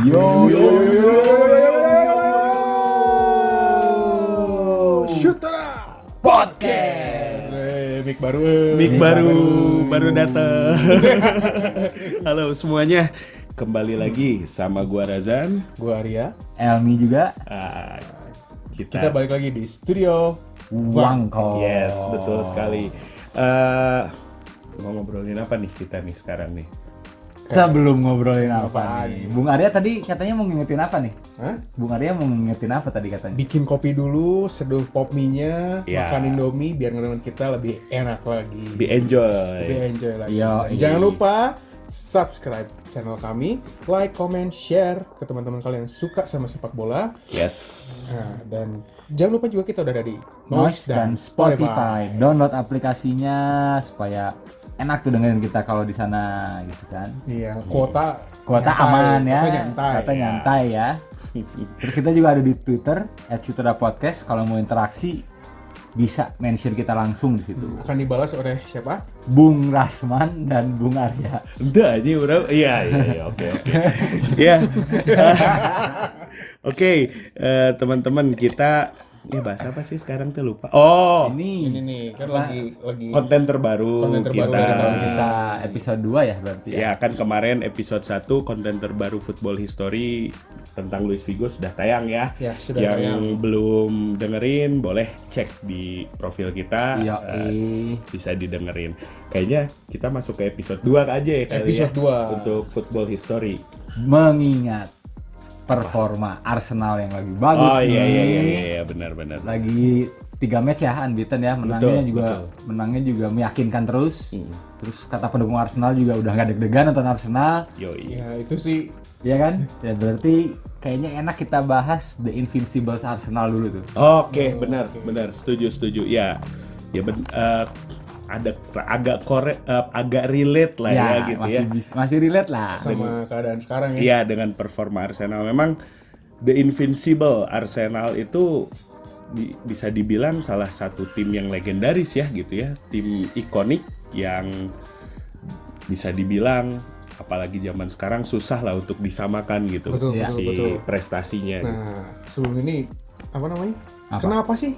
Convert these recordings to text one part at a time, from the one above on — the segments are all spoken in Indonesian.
Yo yo yo Shootera podcast. Mic baru datang. Halo semuanya, kembali lagi sama gua Razan. Gua Arya. Elmi juga. Ah, Kita balik lagi di studio Wangko. Yes, betul sekali. Mau ngobrolin apa nih kita nih sekarang nih? Sebelum ngobrolin apa Apaan? nih? Bung Arya tadi katanya mau ngingetin apa nih? Hah? Bung Arya mau ngingetin apa tadi katanya? Bikin kopi dulu, seduh pop mie-nya, Ya. makan Indomie biar ngedengerin kita lebih enak lagi. Be enjoy. Lebih enjoy lagi. Yo, Dan jangan lupa subscribe channel kami, like, comment, share ke teman-teman kalian yang suka sama sepak bola. Yes. Nah, dan jangan lupa juga kita udah ada di Noise dan Spotify. Download aplikasinya supaya enak tuh dengerin kita kalau di sana gitu kan. Iya, kuota Kuota nyantai. aman ya. Kuota nyantai. Kuota nyantai ya. Terus kita juga ada di Twitter @shootera_podcast. Kalau mau interaksi bisa mention kita langsung di situ. Akan dibalas oleh siapa? Bung Rasman dan Bung Arya. Udah aja udah. Iya, oke. Iya. Oke, teman-teman kita bahas apa sih sekarang tuh lupa. Oh, Ini Ini nih kan Apa? lagi konten terbaru Konten terbaru kita. dari kami. kita episode 2 ya berarti ya. Ya kan kemarin episode 1 konten terbaru Football History tentang Luis Figo sudah tayang ya. Ya, sudah Yang tayang. belum dengerin boleh cek di profil kita. Iya, Bisa didengerin. Kayaknya kita masuk ke episode 2 aja ya kali Episode ya. 2. Untuk Football History. Mengingat performa Arsenal yang lagi bagus Oh nih. iya benar. Lagi 3 match ya unbeaten ya, menangnya Betul. menangnya juga meyakinkan terus. Hmm. Terus kata pendukung Arsenal juga udah gak deg-degan nonton Arsenal, Yoi. Ya, itu sih ya kan? Ya berarti kayaknya enak kita bahas The Invincibles Arsenal dulu tuh. Oke, benar. Setuju. Ya ada agak relate lah ya gitu ya. Masih relate lah. sama keadaan sekarang ya. Iya, dengan performa Arsenal memang The Invincible Arsenal itu bisa dibilang salah satu tim yang legendaris ya gitu ya, tim ikonik yang bisa dibilang apalagi zaman sekarang susah lah untuk disamakan gitu Betul, si betul. prestasinya. Nah, sebelum ini apa namanya? Apa? Kenapa sih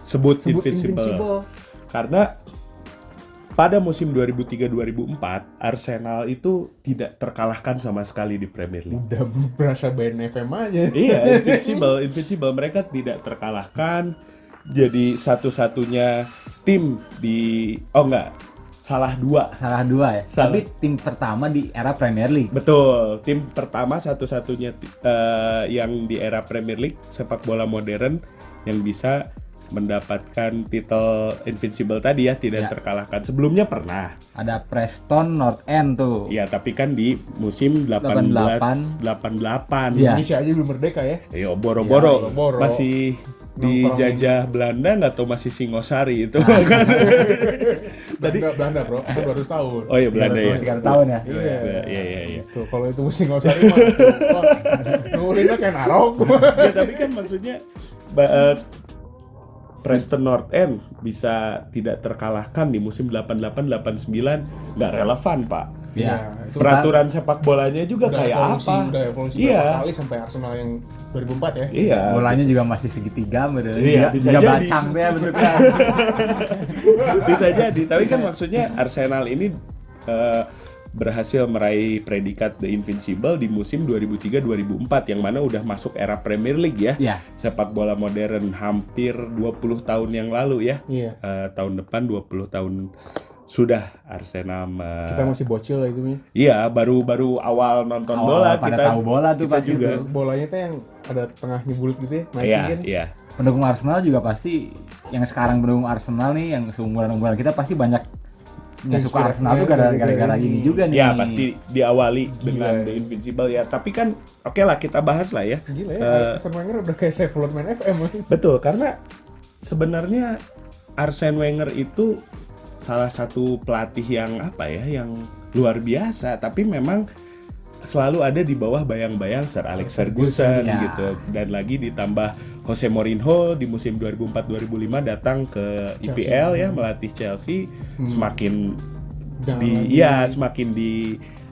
Sebut disebut Invincible. Invincible? Karena pada musim 2003-2004 Arsenal itu tidak terkalahkan sama sekali di Premier League. Udah berasa band FM aja. Iya, Invincible mereka tidak terkalahkan. Jadi satu-satunya tim salah dua. Salah dua ya. Salah. Tapi tim pertama di era Premier League. Betul, tim pertama satu-satunya yang di era Premier League sepak bola modern yang bisa mendapatkan titel Invincible tadi ya, tidak Ya. terkalahkan. Sebelumnya pernah. Ada Preston North End tuh. Ya, tapi kan di musim 1888. Iya. Indonesia aja belum merdeka ya. Yo, boro-boro Ya, boro-boro. masih dijajah Belanda nggak tahu masih Singosari itu Nah. kan. Tadi Belanda bro, kan baru setahun. oh iya Belanda ya. 3 tahun ya. Iya. Tuh, kalau itu musim Ngosari mah nulinnya kayak narok. Ya, tapi kan maksudnya Preston North End bisa tidak terkalahkan di musim 88-89 nggak relevan pak. Iya. itu Peraturan sepak bolanya juga udah kayak evolusi, apa? Udah evolusi Iya. berapa kali sampai Arsenal yang 2004 ya. Iya. Bolanya juga masih segitiga bener. Iya, bisa juga jadi. bacang tuh ya bentuknya. Bisa jadi. Tapi kan maksudnya Arsenal ini berhasil meraih predikat The Invincible di musim 2003-2004 yang mana udah masuk era Premier League ya. Iya. Sepak bola modern hampir 20 tahun yang lalu ya. Iya. Tahun depan 20 tahun sudah Arsenal Kita masih bocil lah itu nih. Iya, baru awal nonton bola pada kita tahu bola tuh kita pasti juga. tuh. Bolanya tuh yang ada tengahnya bulat gitu ya, Iya, naikin. iya. Pendukung Arsenal juga pasti yang sekarang pendukung Arsenal nih yang seumuran-umuran kita pasti banyak nggak suka Inspirasi Arsenal tuh gara-gara ini. ini juga nih. Ya pasti diawali dengan Gila. The Invincible ya. Tapi kan oke lah kita bahas lah ya. Gila ya, Arsene Wenger udah kayak Save Lord Man FM. Betul, karena sebenarnya Arsene Wenger itu salah satu pelatih yang yang luar biasa, tapi memang selalu ada di bawah bayang-bayang Sir Alex Ferguson ya. gitu, dan lagi ditambah Jose Mourinho di musim 2004-2005 datang ke Chelsea. IPL ya melatih Chelsea, semakin Jangan lagi. semakin di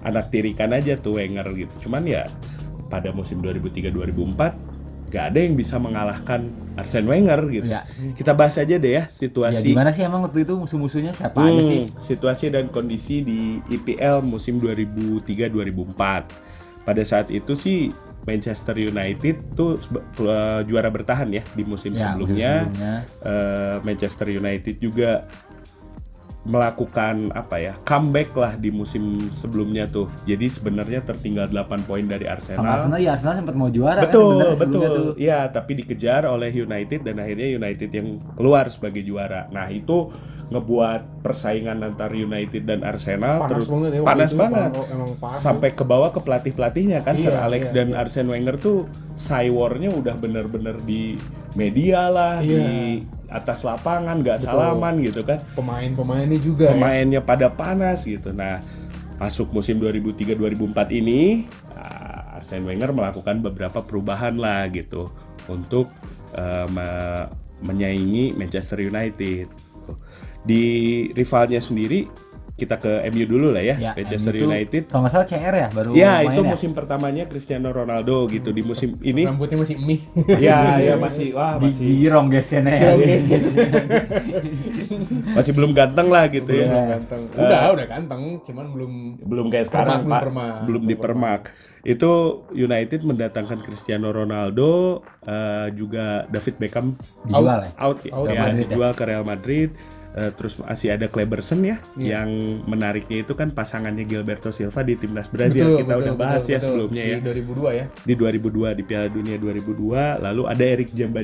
anak tirikan aja tuh Wenger gitu. Cuman ya pada musim 2003-2004 nggak ada yang bisa mengalahkan Arsene Wenger gitu. Ya. Kita bahas aja deh ya Ya situasi. gimana sih emang waktu itu musuh-musuhnya siapa aja sih? Situasi dan kondisi di IPL musim 2003-2004. Pada saat itu sih Manchester United tuh juara bertahan ya di musim Ya, sebelumnya. musim sebelumnya. Manchester United juga melakukan comeback lah di musim sebelumnya tuh. Jadi sebenarnya tertinggal 8 poin dari Sama Arsenal. Arsenal sempat mau juara kan Betul, sebenarnya sebelumnya betul. tuh. Ya, tapi dikejar oleh United dan akhirnya United yang keluar sebagai juara. Nah, itu ngebuat persaingan antar United dan Arsenal Panas banget ya waktu panas itu, banget. emang parah. Sampai ke bawah ke pelatih-pelatihnya kan, Sir Iya, Alex iya, dan iya. Arsene Wenger tuh war-nya udah bener-bener di media lah, Iya. di atas lapangan nggak Betul. salaman gitu kan. Pemainnya juga ya. Pemainnya pada panas gitu. Nah, masuk musim 2003-2004 ini Arsene Wenger melakukan beberapa perubahan lah gitu untuk menyaingi Manchester United. Di rivalnya sendiri kita ke MU dulu lah ya, Manchester MU itu, United. kalau nggak salah CR ya baru Ya, main itu ya? musim pertamanya Cristiano Ronaldo gitu. Di musim ini Rambutnya masih mie. ya masih Girong gesnya ya. masih belum ganteng lah gitu Belum ya. ganteng. Udah ganteng, cuman belum Kayak sekarang belum Pak, permak. belum dipermak. Itu United mendatangkan Cristiano Ronaldo, juga David Beckham Dijual ya? out Out ya, Madrid ya? dijual ke Real Madrid. Terus masih ada Kleberson ya, Iya. yang menariknya itu kan pasangannya Gilberto Silva di timnas Brazil. Kita udah bahas ya sebelumnya ya. Di 2002 ya. Di 2002 di Piala Dunia 2002, lalu ada Eric Jemba,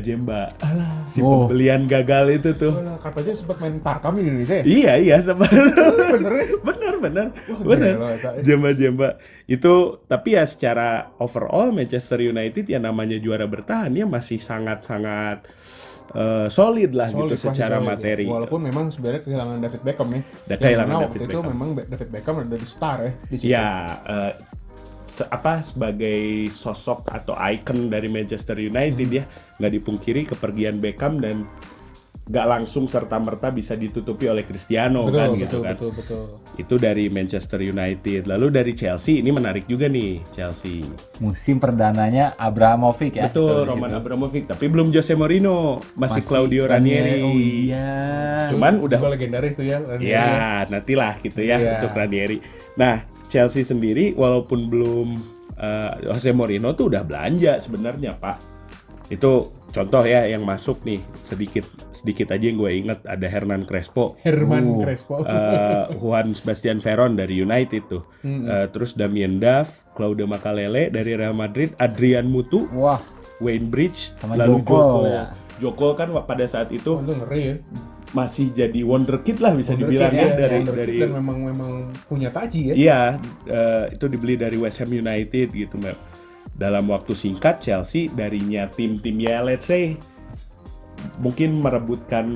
Alah. si pembelian gagal itu tuh. Alah, katanya sempat main Tarkam di Indonesia ya? Iya sama. Bener ya? bener. Gila, tak. Jemba itu, tapi ya secara overall Manchester United yang namanya juara bertahan ya masih sangat-sangat solid lah Solid, gitu secara solid, materi. ya. Walaupun memang sebenarnya kehilangan David Beckham ya. Udah kehilangan Yang mana David waktu itu Beckham. memang David Beckham ada di star ya di situ. Ya sebagai sosok atau icon dari Manchester United ya, nggak dipungkiri kepergian Beckham dan nggak langsung serta-merta bisa ditutupi oleh Cristiano kan gitu kan. Betul. Itu dari Manchester United. Lalu dari Chelsea, ini menarik juga nih, Chelsea. Musim perdananya Abramovich ya. Betul, di Roman situ. Abramovich, tapi belum Jose Mourinho, masih Claudio Ranieri. Oh iya. Cuman udah Juga legendaris tuh ya. Ranieri. ya, nantilah gitu ya Iya. untuk Ranieri. Nah, Chelsea sendiri walaupun belum Jose Mourinho tuh udah belanja sebenarnya, Pak. Itu contoh ya yang masuk nih, sedikit aja yang gue inget, ada Hernan Crespo, Herman Crespo. Juan Sebastian Veron dari United tuh, terus Damien Duff, Claudio Makalele dari Real Madrid, Adrian Mutu, Wah, Wayne Bridge, sama lalu Joko, ya. Joko kan pada saat itu Oh, itu ngeri ya. masih jadi wonderkid lah bisa dibilang ya, dari dan memang punya taji ya. iya, itu dibeli dari West Ham United gitu, Mbak. Dalam waktu singkat Chelsea darinya tim-tim ya let's say mungkin merebutkan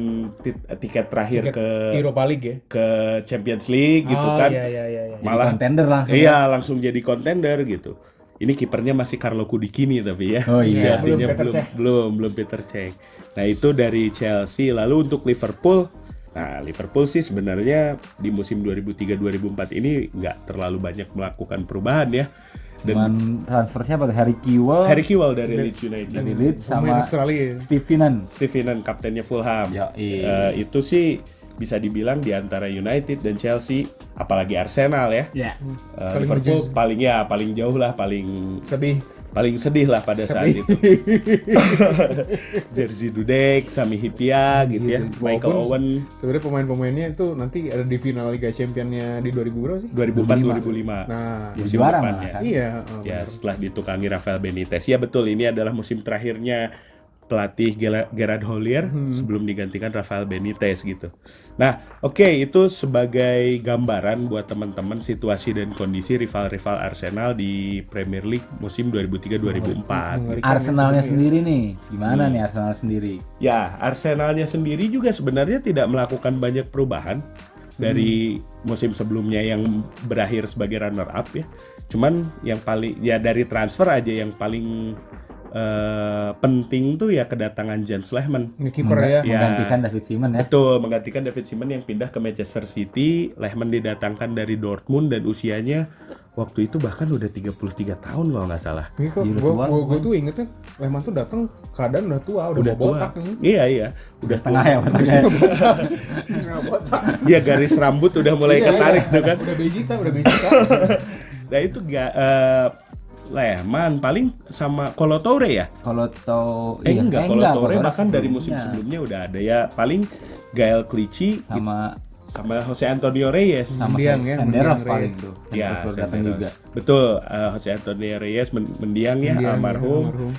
tiket terakhir ke Europa League ya. ke Champions League gitu kan. Iya. Malah contender langsung. iya langsung jadi kontender gitu. Ini kipernya masih Carlo Cudicini tapi ya. Oh iya. Chelsea-nya Belum Peter Cech. belum Peter Cech. Nah, itu dari Chelsea. Lalu untuk Liverpool, nah Liverpool sih sebenarnya di musim 2003-2004 ini nggak terlalu banyak melakukan perubahan ya. Cuman transfernya pada Harry Kewell Harry Kewell dari Leeds United, dari Leeds Pemain sama Australia. Stevenan kaptennya Fulham. Itu sih bisa dibilang di antara United dan Chelsea, apalagi Arsenal ya. Ya. Liverpool paling jauh lah, paling sedih lah pada saat itu. Jerzy Dudek, Sami Hyypiä gitu ya, Michael Owen. Sebenarnya pemain-pemainnya itu nanti ada di final Liga Championnya di 2000 berapa sih? 2004-2005. Nah, musim juara depannya. malah kan. iya. Ya, setelah ditukangi Rafael Benitez. Ya betul, ini adalah musim terakhirnya pelatih Gerard Houllier sebelum digantikan Rafael Benitez gitu. Nah, oke, itu sebagai gambaran buat teman-teman situasi dan kondisi rival-rival Arsenal di Premier League musim 2003-2004. Arsenalnya sendiri nih, gimana nih Arsenal sendiri? Ya, Arsenalnya sendiri juga sebenarnya tidak melakukan banyak perubahan dari musim sebelumnya yang berakhir sebagai runner up ya. Cuman yang paling ya dari transfer aja yang paling penting tuh ya kedatangan Jens Lehmann. Ini kiper ya. Ya. Menggantikan David Seaman ya. Betul, menggantikan David Seaman yang pindah ke Manchester City. Lehmann didatangkan dari Dortmund dan usianya waktu itu bahkan udah 33 tahun kalau nggak salah. Ini kok Gila, tua, gue tuh ingetnya Lehmann tuh datang keadaan udah tua, udah tua. botak kan. Iya, udah Setengah tua. ya matanya. Udah botak. Iya, garis rambut udah mulai Iya, ketarik iya. tuh kan. Udah Bezita. Nah itu Lehmann paling sama Kolo Toure ya? Kalau tahu Enggak, Kolo Toure Kolo bahkan dari sebelumnya. musim sebelumnya udah ada ya. Paling Gael Clichy sama Jose Antonio Reyes. sama Mendiang ya, Senderos Mendiang paling Reyes. tuh. Ya, Senderos baru datang Senderos. juga. Betul, Jose Antonio Reyes mendiang ya, Mendiang, almarhum. almarhum.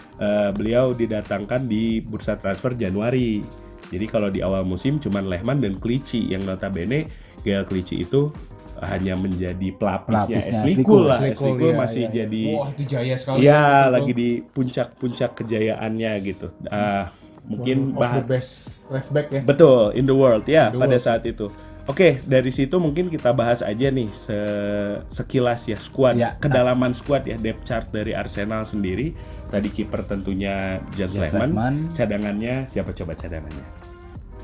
Beliau didatangkan di bursa transfer Januari. Jadi kalau di awal musim cuman Lehmann dan Clichy yang notabene Gael Clichy itu hanya menjadi pelapisnya Pelapisnya Ashley Ashley Cole Cole. lah. Ashley Ashley Cole, Cole iya, masih iya. jadi Wah, itu jaya sekali. ya Ashley Cole. lagi di puncak-puncak kejayaannya gitu. Mungkin One of the best left back ya. betul in the world ya In the pada world. saat itu. Oke, dari situ mungkin kita bahas aja nih sekilas ya squad, Ya. kedalaman squad ya, depth chart dari Arsenal sendiri. Tadi kiper tentunya Jens Jens Lehmann. Lehmann. Cadangannya siapa coba cadangannya?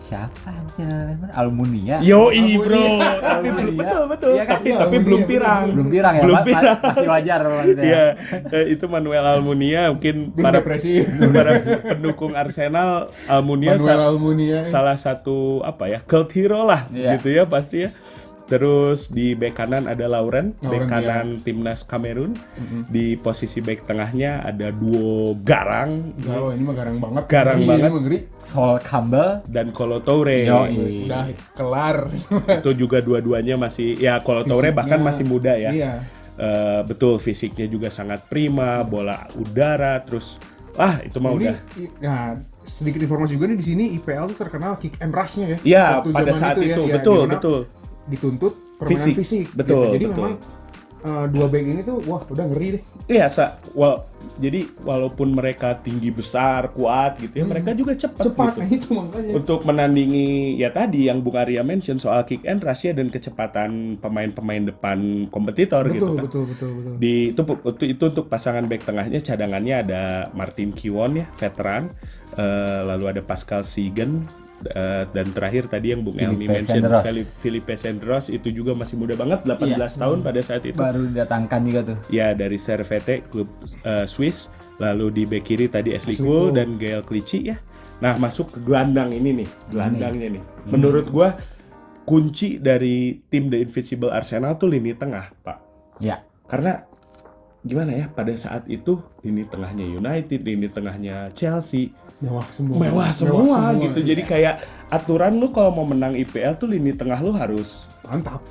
Siapa sih namanya? Almunia. Yoi bro, tapi Almunia. betul. Iya kan? Tapi Iya, tapi Almunia, belum betul. pirang. Belum pirang ya, Belum Pak? pirang. Masih wajar maksudnya. Iya, itu Manuel Almunia mungkin Belum depresi. para pendukung Arsenal Almunia Manuel Almunia. salah satu apa ya cult hero lah Iya. gitu ya pasti ya. Terus di bek kanan ada Lauren, bek Lauren, kanan timnas Kamerun. Di posisi bek tengahnya ada duo garang Oh, ini mah garang banget. Garang Ngeri, banget. Ini mah ngeri. Sol Campbell. dan Kolo Toure. Yoi. Udah kelar. Itu juga dua-duanya masih ya Kolo Toure Fisiknya, bahkan masih muda ya. Iya. Betul fisiknya juga sangat prima, bola udara terus itu mah udah. Nah, sedikit informasi juga nih di sini IPL tuh terkenal kick and rush-nya ya. Ya, Waktu pada zaman saat itu, ya, betul, dimana betul. Dituntut permainan fisik. Betul, gitu. Jadi betul. memang dua back ini tuh wah udah ngeri deh. Iya, jadi walaupun mereka tinggi besar, kuat gitu ya, mereka juga cepat Cepat gitu. itu makanya. Untuk menandingi ya tadi yang Bung Arya mention soal kick and rush ya dan kecepatan pemain-pemain depan kompetitor gitu kan. Betul. Itu untuk pasangan back tengahnya cadangannya ada Martin Kiwon ya, veteran. Lalu ada Pascal Siegen dan terakhir tadi yang Bung Elmi Filipe mention Senderos. Filipe Senderos itu juga masih muda banget 18 tahun pada saat itu. Baru didatangkan juga tuh. Ya dari Servette klub Swiss. Lalu di bek kiri tadi Ashley Ashley Cole Cole. dan Gael Clichy ya. Nah masuk ke gelandang ini nih, gelandangnya nih. Menurut gua kunci dari tim The Invincible Arsenal tuh lini tengah, Pak. Ya. Karena gimana ya pada saat itu lini tengahnya United, lini tengahnya Chelsea mewah semua gitu. Jadi kayak aturan lu kalau mau menang IPL tuh lini tengah lu harus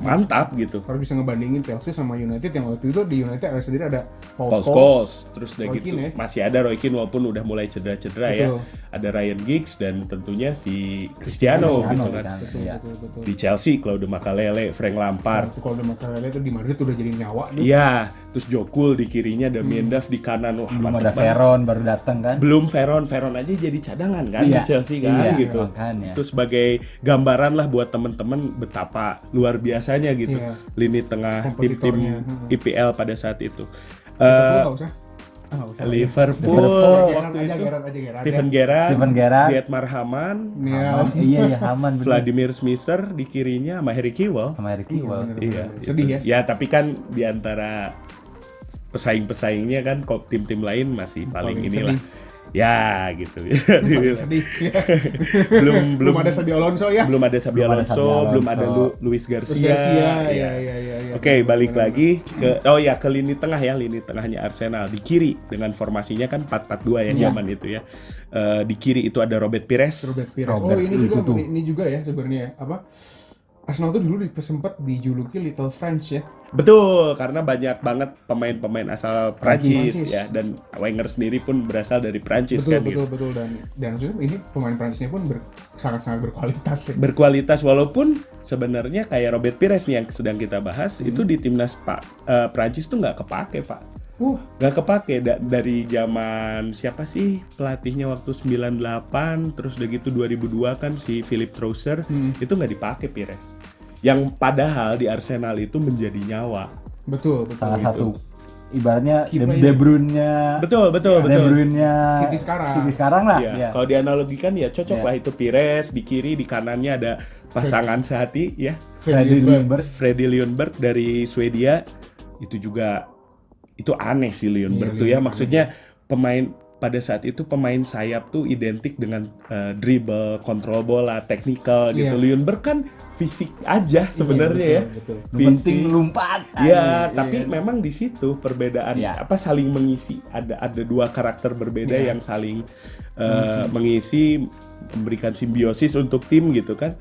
mantap gitu. Harus bisa ngebandingin Chelsea sama United yang waktu itu di United ada sendiri ada Paul Paul Scholes. Scholes, terus udah Roy gitu Keane ya. masih ada Roy Keane walaupun udah mulai cedera-cedera ya. Betul. Ada Ryan Giggs dan tentunya si Cristiano gitu kan. Iya. Betul. Di Chelsea Claude Makelele, Frank Lampard. Kalau udah Makelele itu di Madrid udah jadi nyawa tuh. Iya, terus Jokul di kirinya, Damien Duff di kanan. Wah, Belum mantap ada banget. Veron baru datang kan. Belum Veron aja jadi cadangan kan di Chelsea kan Iya, gitu. makanya. Itu sebagai gambaran lah buat temen-temen betapa luar biasanya gitu Iya. lini tengah tim-tim Kompetitornya. IPL pada saat itu. Liverpool nggak usah. Nggak usah. Liverpool Liverpool. waktu itu Gerrard aja. Steven Gerrard, Steven Gerrard. Dietmar Hamann, Iya. Iya Haman bener. Vladimir Smisser di kirinya sama Harry Kewell. Sama Harry Kewell. bener. Iya, Sedih itu. Ya tapi kan di antara pesaing-pesaingnya kan kok tim-tim lain masih paling inilah. sedih. Ya gitu. Sedih. belum ada Xabi Alonso ya. belum ada Xabi Belum ada Alonso, Xabi belum ada Alonso. Luis Garcia. Terus Garcia, Iya. ya. Oke, balik lagi ke ke lini tengah ya, lini tengahnya Arsenal di kiri dengan formasinya kan 4-4-2 ya Iya. zaman itu ya. Di kiri itu ada Robert Pires. Robert Pires. Robert, Ini juga ya sebenarnya apa? Arsenal tuh dulu sempat dijuluki Little France ya. Betul, karena banyak banget pemain-pemain asal Prancis Prancis. ya dan Wenger sendiri pun berasal dari Prancis kan gitu. Betul dan maksudnya ini pemain Prancisnya pun sangat-sangat berkualitas ya. Berkualitas walaupun sebenarnya kayak Robert Pires nih yang sedang kita bahas itu di timnas Prancis tuh nggak kepake Pak. Nggak kepake dari zaman siapa sih pelatihnya waktu 98 terus udah gitu 2002 kan si Philippe Troussard itu nggak dipakai Pires yang padahal di Arsenal itu menjadi nyawa. Betul. Salah Gitu. satu ibaratnya Key player. De Bruyne-nya Betul. De Bruyne-nya City sekarang. lah. Ya, Ya. kalau dianalogikan ya cocok Ya. lah itu Pires di kiri, di kanannya ada pasangan sehati ya. Freddy Ljungberg. Freddy Ljungberg dari Swedia itu juga itu aneh sih Ljungberg Iya, tuh ya, Ljungberg maksudnya pemain pada saat itu pemain sayap tuh identik dengan dribble, kontrol bola, teknikal gitu. Iya. Ljungberg kan fisik aja sebenarnya ya. Betul. Yang penting lompat. Ya, Aduh, tapi iya. memang di situ perbedaan Ya. saling mengisi. Ada dua karakter berbeda Ya. yang saling mengisi, memberikan simbiosis untuk tim gitu kan.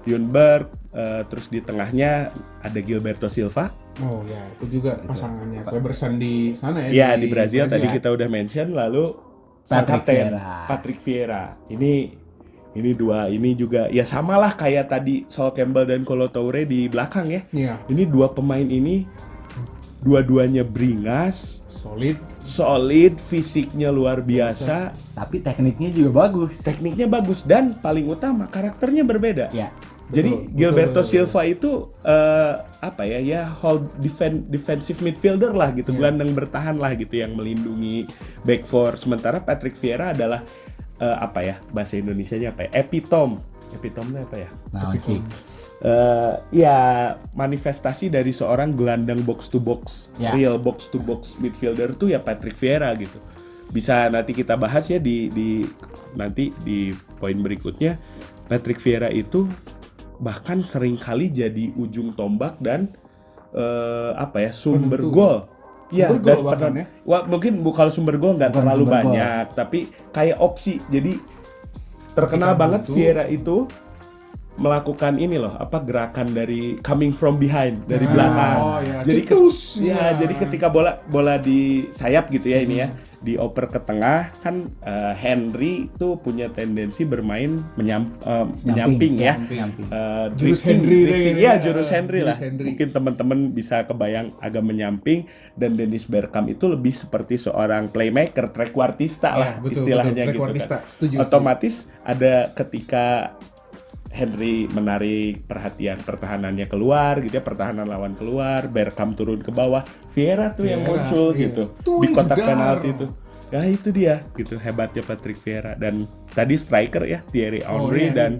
Ljungberg, terus di tengahnya ada Gilberto Silva. Oh ya, itu juga pasangannya Kleberson di sana ya. Ya, di Brazil tadi kita udah mention, lalu sang Patrick kapten, Vieira. Patrick Vieira. Ini dua ini juga ya samalah kayak tadi Sol Campbell dan Kolo Toure di belakang ya. Iya, Ini dua pemain ini dua-duanya beringas, solid, fisiknya luar biasa, Tapi tekniknya juga bagus. tekniknya bagus dan paling utama karakternya berbeda. Ya. Jadi Betul, Gilberto betul. Silva itu hold defensive midfielder lah gitu, gelandang bertahan lah gitu yang melindungi back four. Sementara Patrick Vieira adalah bahasa Indonesianya apa ya? Epitomnya apa ya? Nah, Cik. Ya manifestasi dari seorang gelandang box to box, Ya. real box to box midfielder tuh ya Patrick Vieira gitu. Bisa nanti kita bahas ya nanti di poin berikutnya. Patrick Vieira itu bahkan seringkali jadi ujung tombak dan sumber Penentu. gol. Iya, Sumber dan gol bahkan ya. mungkin kalau sumber gol nggak Bukan terlalu sumber gol. banyak, tapi kayak opsi. Jadi terkenal Ketika banget butuh. Vieira itu melakukan ini loh, gerakan dari coming from behind, dari belakang. Oh ya, Jadi cetus. jadi ketika bola di sayap gitu ya ini ya, dioper ke tengah kan Henry itu punya tendensi bermain menyamping ya. Nyamping. Jurus Drifting, Henry drifting. deh, Ya, ya. jurus Henry lah. Jurus Henry. Mungkin teman-teman bisa kebayang agak menyamping, dan Dennis Bergkamp itu lebih seperti seorang playmaker, trequartista lah betul, istilahnya betul. gitu Trequartista, kan. setuju. Otomatis ada ketika Henry menarik perhatian pertahanannya keluar gitu ya, pertahanan lawan keluar, Bergkamp turun ke bawah, Vieira tuh yang Vieira, muncul iya. gitu Tuh, di kotak jedar. penalti itu. Ya itu dia gitu hebatnya Patrick Vieira. Dan tadi striker ya Thierry Henry iya. dan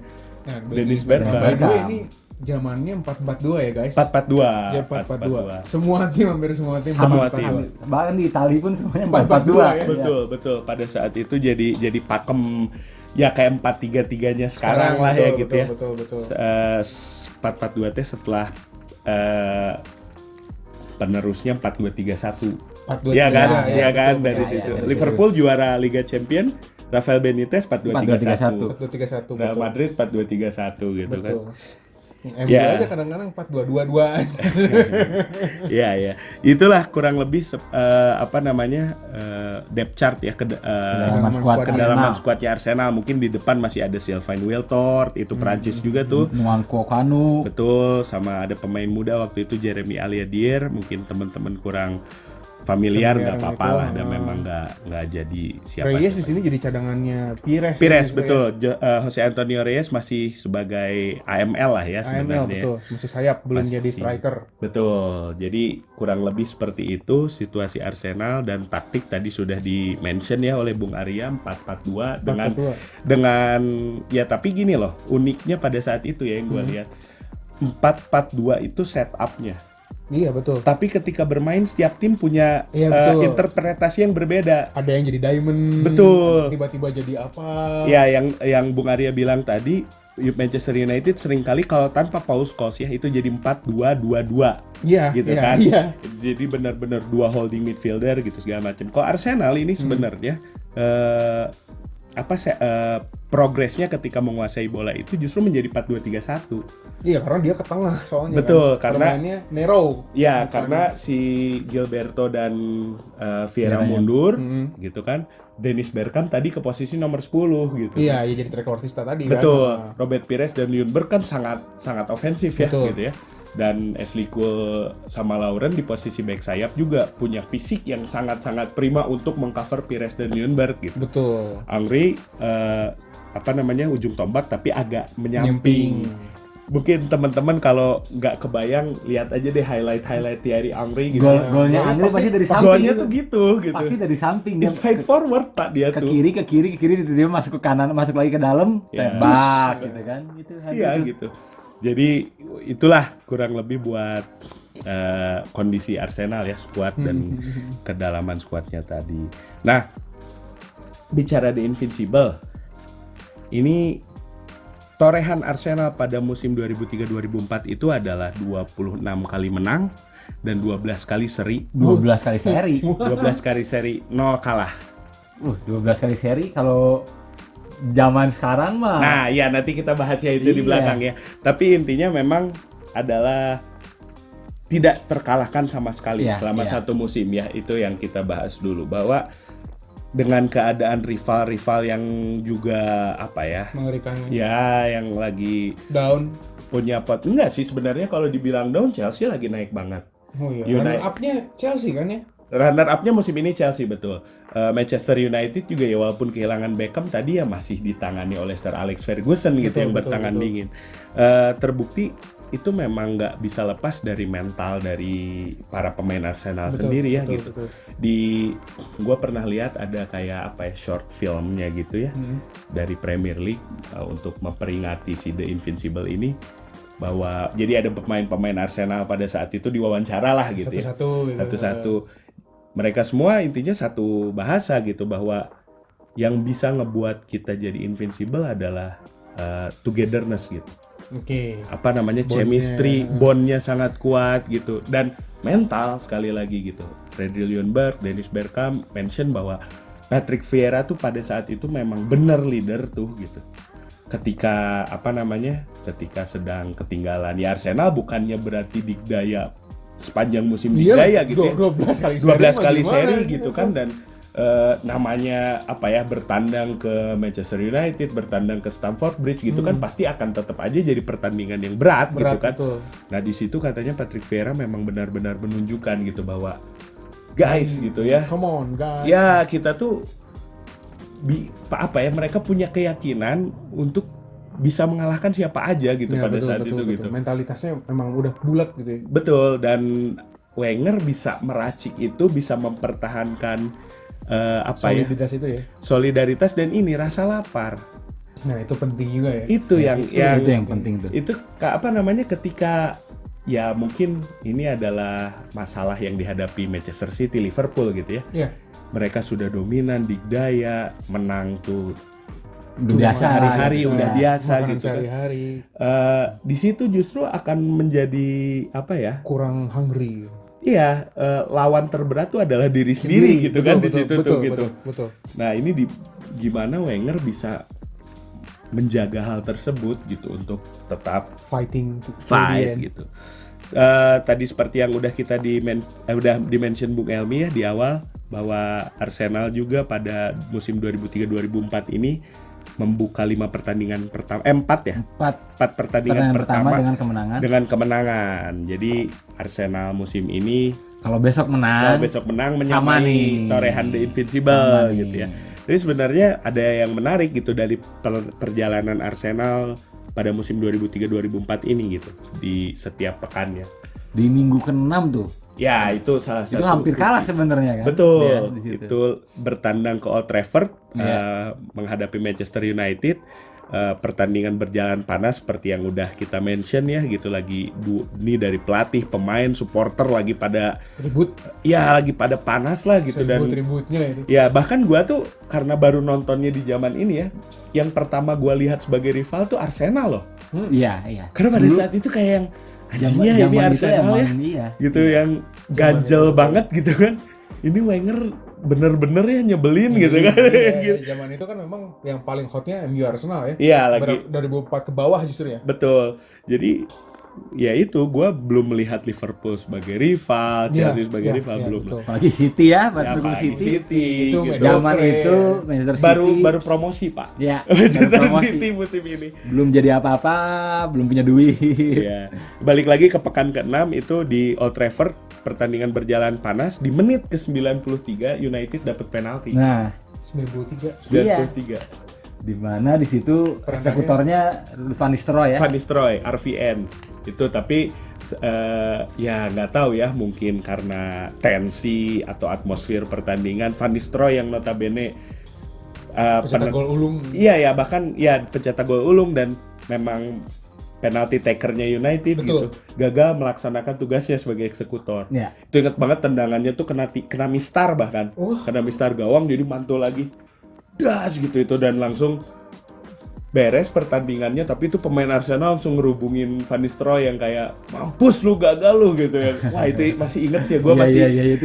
Nah, Dennis By Bergkamp. the way, ini zamannya 4-4-2 ya guys. 4-4-2. Ya 4-4-2. Semua tim hampir semua tim Semua 4-4-2. tim. Bahkan di Itali pun semuanya 4-4-2 ya. 4-4-2. Betul. Pada saat itu jadi pakem ya kayak 4-3-3-nya sekarang lah ya gitu ya. Betul. 4-4-2 teh setelah penerusnya 4-2-3-1. 4-2-3-1. Iya kan? Ya, Iya kan betul, dari betul, situ. betul. Liverpool juara Liga Champion, Rafael Benitez 4-2-3-1. 4-2-3-1. Real betul. Madrid 4-2-3-1 gitu kan. Betul. MU Ya. aja kadang-kadang 4-2-2-2. Iya. Itulah kurang lebih depth chart ya Kedalaman squad kedalaman Arsenal. skuadnya Arsenal. Mungkin di depan masih ada Sylvain Wiltord, itu Prancis juga tuh. Nwankwo Kanu. Betul, sama ada pemain muda waktu itu Jeremy Aliadier. Mungkin teman-teman kurang familiar, nggak apa-apa itu, lah, dan memang nggak jadi siapa. Reyes di sini jadi cadangannya Pires. Pires, ya. betul. Jose Antonio Reyes masih sebagai AML lah ya AML sebenarnya. betul, masih sayap, belum Masih. jadi striker. Betul. Jadi kurang lebih seperti itu situasi Arsenal, dan taktik tadi sudah di-mention ya oleh Bung Arya 4-4-2 dengan ya, tapi gini loh, uniknya pada saat itu ya yang gue lihat 4-4-2 itu setupnya. Iya betul. Tapi ketika bermain setiap tim punya Iya, betul. interpretasi yang berbeda. Ada yang jadi diamond. Betul. Tiba-tiba jadi apa? Ya, yang Bung Arya bilang tadi, Manchester United seringkali kalau tanpa Paul Scholes ya itu jadi 4-2-2-2 Iya, gitu iya, kan. Iya. Jadi benar-benar dua holding midfielder gitu segala macam. Kalau Arsenal ini sebenarnya progresnya ketika menguasai bola itu justru menjadi 4-2-3-1. Iya, karena dia ke tengah soalnya. Betul, kan. karena permainnya narrow. Ya, Bukan- karena si Gilberto dan Vieira Vieira mundur Hmm. gitu kan. Dennis Bergkamp tadi ke posisi nomor 10 gitu. Iya, ya jadi trequartista tadi Betul. kan. Robert Pires dan Ljungberg kan sangat ofensif ya Betul. gitu ya. Dan Ashley Cole sama Lauren di posisi back sayap juga punya fisik yang sangat prima untuk mengcover Pires dan Ljungberg gitu. Betul. Henry ujung tombak tapi agak menyamping. mungkin teman-teman kalau nggak kebayang, lihat aja deh highlight Thierry Henry gitu. Golnya Andre pasti dari samping. Golnya tuh gitu. Pasti dari samping dia. Inside forward Pak dia ke tuh. ke kiri tiba-tiba masuk ke kanan, masuk lagi ke dalam, Ya. tembak gitu kan. Gitu. Iya gitu. Jadi itulah kurang lebih buat kondisi Arsenal ya, skuad dan kedalaman skuadnya tadi. Nah, bicara The Invincible, ini torehan Arsenal pada musim 2003-2004 itu adalah 26 kali menang dan 12 kali seri. 12 kali seri. 12 kali seri, 0 kalah. 12 kali seri kalau zaman sekarang mah. Nah, ya nanti kita bahas ya itu di Iya. belakang ya. Tapi intinya memang adalah tidak terkalahkan sama sekali Iya, selama iya. satu musim ya. Itu yang kita bahas dulu, bahwa dengan keadaan rival-rival yang juga apa ya? Mengerikan. Ya, yang lagi Down. punya enggak sih sebenarnya, kalau dibilang down, Chelsea lagi naik banget. Oh iya. United. Runner up-nya Chelsea kan ya? Runner up-nya musim ini Chelsea, betul. Manchester United juga ya, walaupun kehilangan Beckham tadi ya masih ditangani oleh Sir Alex Ferguson gitu, Betul, yang betul, bertangan betul. dingin. Terbukti itu memang nggak bisa lepas dari mental dari para pemain Arsenal sendiri ya gitu. Betul. Gua pernah lihat ada kayak apa ya, short filmnya gitu ya dari Premier League untuk memperingati si The Invincible ini, bahwa jadi ada pemain-pemain Arsenal pada saat itu diwawancara lah gitu ya. Satu-satu gitu. Satu-satu. Mereka semua intinya satu bahasa gitu, bahwa yang bisa ngebuat kita jadi invincible adalah togetherness gitu. Oke. Apa namanya, Bondnya. chemistry, bondnya sangat kuat gitu, dan mental sekali lagi gitu. Freddy Ljungberg, Dennis Bergkamp mention bahwa Patrick Vieira tuh pada saat itu memang bener leader tuh gitu. Ketika ketika sedang ketinggalan ya, Arsenal bukannya berarti dikdaya sepanjang musim dikdaya gitu ya. 12 kali 12 kali mah seri gimana gitu kan, dan namanya apa ya, bertandang ke Manchester United, bertandang ke Stamford Bridge gitu kan, pasti akan tetap aja jadi pertandingan yang berat gitu kan. betul. Nah di situ katanya Patrick Vieira memang benar-benar menunjukkan gitu bahwa guys gitu ya, Come on guys. ya kita tuh mereka punya keyakinan untuk bisa mengalahkan siapa aja gitu Ya, pada betul, saat betul, itu betul. gitu. Mentalitasnya memang udah bulat gitu ya. Betul, dan Wenger bisa meracik itu, bisa mempertahankan Soliditas itu ya. solidaritas dan ini rasa lapar. Nah, itu penting juga ya. Itu yang Itu yang penting tuh. itu ketika ya mungkin ini adalah masalah yang dihadapi Manchester City, Liverpool gitu ya. Iya. Mereka sudah dominan, dikdaya, menang tuh Biasa hari-hari, udah biasa Makanan gitu kan. sehari-hari. Di situ justru akan menjadi apa ya? Kurang hungry. Iya, lawan terberat tuh adalah diri sendiri gitu kan, di situ tuh gitu. Betul. Nah, ini gimana Wenger bisa menjaga hal tersebut gitu untuk tetap Fighting to the fight end. gitu. Tadi seperti yang udah kita udah di-mention Bung Elmi ya di awal, bahwa Arsenal juga pada musim 2003-2004 ini membuka 4 pertandingan pertama dengan kemenangan. Jadi Arsenal musim ini kalau besok menang menyamai nih. torehan The Invincible Sama nih. gitu ya. Jadi sebenarnya ada yang menarik gitu dari perjalanan Arsenal pada musim 2003-2004 ini gitu, di setiap pekannya. Di minggu ke-6 tuh. Ya, itu salah satu. Itu hampir kalah sebenarnya kan. Betul. Iya, di situ. Itu bertandang ke Old Trafford Iya. menghadapi Manchester United. Pertandingan berjalan panas seperti yang udah kita mention ya gitu, lagi ini dari pelatih, pemain, supporter lagi pada Ribut. ya lagi pada panas lah gitu, dan Ribut-ributnya itu. ya bahkan gua tuh karena baru nontonnya di zaman ini ya, yang pertama gua lihat sebagai rival tuh Arsenal loh. Iya. Karena pada Dulu, saat itu kayak yang anjingnya zaman ini itu Arsenal ya emang iya. gitu, yang ganjel itu. banget gitu kan. Ini Wenger bener-bener ya nyebelin gitu kan. Iya, zaman itu kan memang yang paling hotnya MU Arsenal ya. Iya lagi. 2004 ke bawah justru ya. Betul. Jadi ya itu, gue belum melihat Liverpool sebagai rival, Chelsea sebagai rival, belum. betul. Apalagi City ya, pas Ya, dukung apalagi City. City Itu gitu. Zaman Keren. itu Manchester City Baru promosi Pak. ya, Manchester baru promosi. City musim ini. Belum jadi apa-apa, belum punya duit. Iya. Balik lagi ke pekan ke-6 itu di Old Trafford, pertandingan berjalan panas, di menit ke-93 United dapat penalti. Nah, 93. 93. Di mana di situ eksekutornya Van Nistelrooy ya. Van Nistelrooy, RVN itu, tapi ya nggak tahu ya, mungkin karena tensi atau atmosfer pertandingan. Van Nistelrooy yang notabene Pencetak gol ulung. Iya ya, bahkan ya pencetak gol ulung dan memang penalti takernya United. Betul. Gitu, gagal melaksanakan tugasnya sebagai eksekutor. Ya. Itu inget banget tendangannya tuh kena mistar, bahkan kena mistar gawang, jadi mantul lagi das gitu itu, dan langsung beres pertandingannya. Tapi itu pemain Arsenal langsung ngerubungin Van Nistelrooy yang kayak mampus lu, gagal lu gitu ya. Wah itu masih inget sih, gue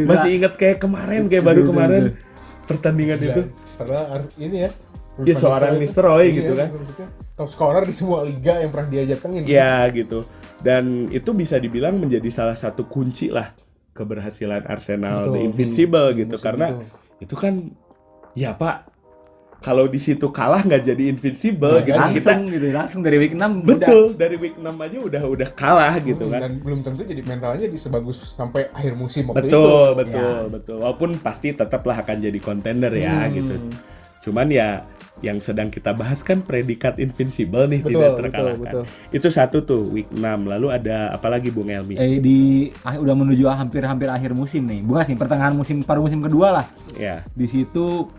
masih inget kayak kemarin, kayak baru kemarin pertandingan itu. Padahal ini ya. Dia seorang Nistelrooy gitu kan. Maksudnya top scorer di semua liga yang pernah dia datengin. Iya gitu. Dan itu bisa dibilang menjadi salah satu kunci lah keberhasilan Arsenal The Invincible gitu. Karena itu kan ya Pak, kalau di situ kalah nggak jadi invincible gitu. Langsung dari week 6 betul, dari week 6 aja udah kalah gitu kan. Dan belum tentu jadi mentalnya jadi sebagus sampai akhir musim waktu betul, itu. Betul. Walaupun pasti tetaplah akan jadi contender ya gitu. Cuman ya yang sedang kita bahas kan predikat invincible nih, tidak terkalahkan. Betul. Itu satu tuh week 6. Lalu ada apa lagi Bung Elmi? Udah menuju hampir akhir musim nih. Bukan sih, pertengahan musim, paruh musim kedua lah. Ya. Di situ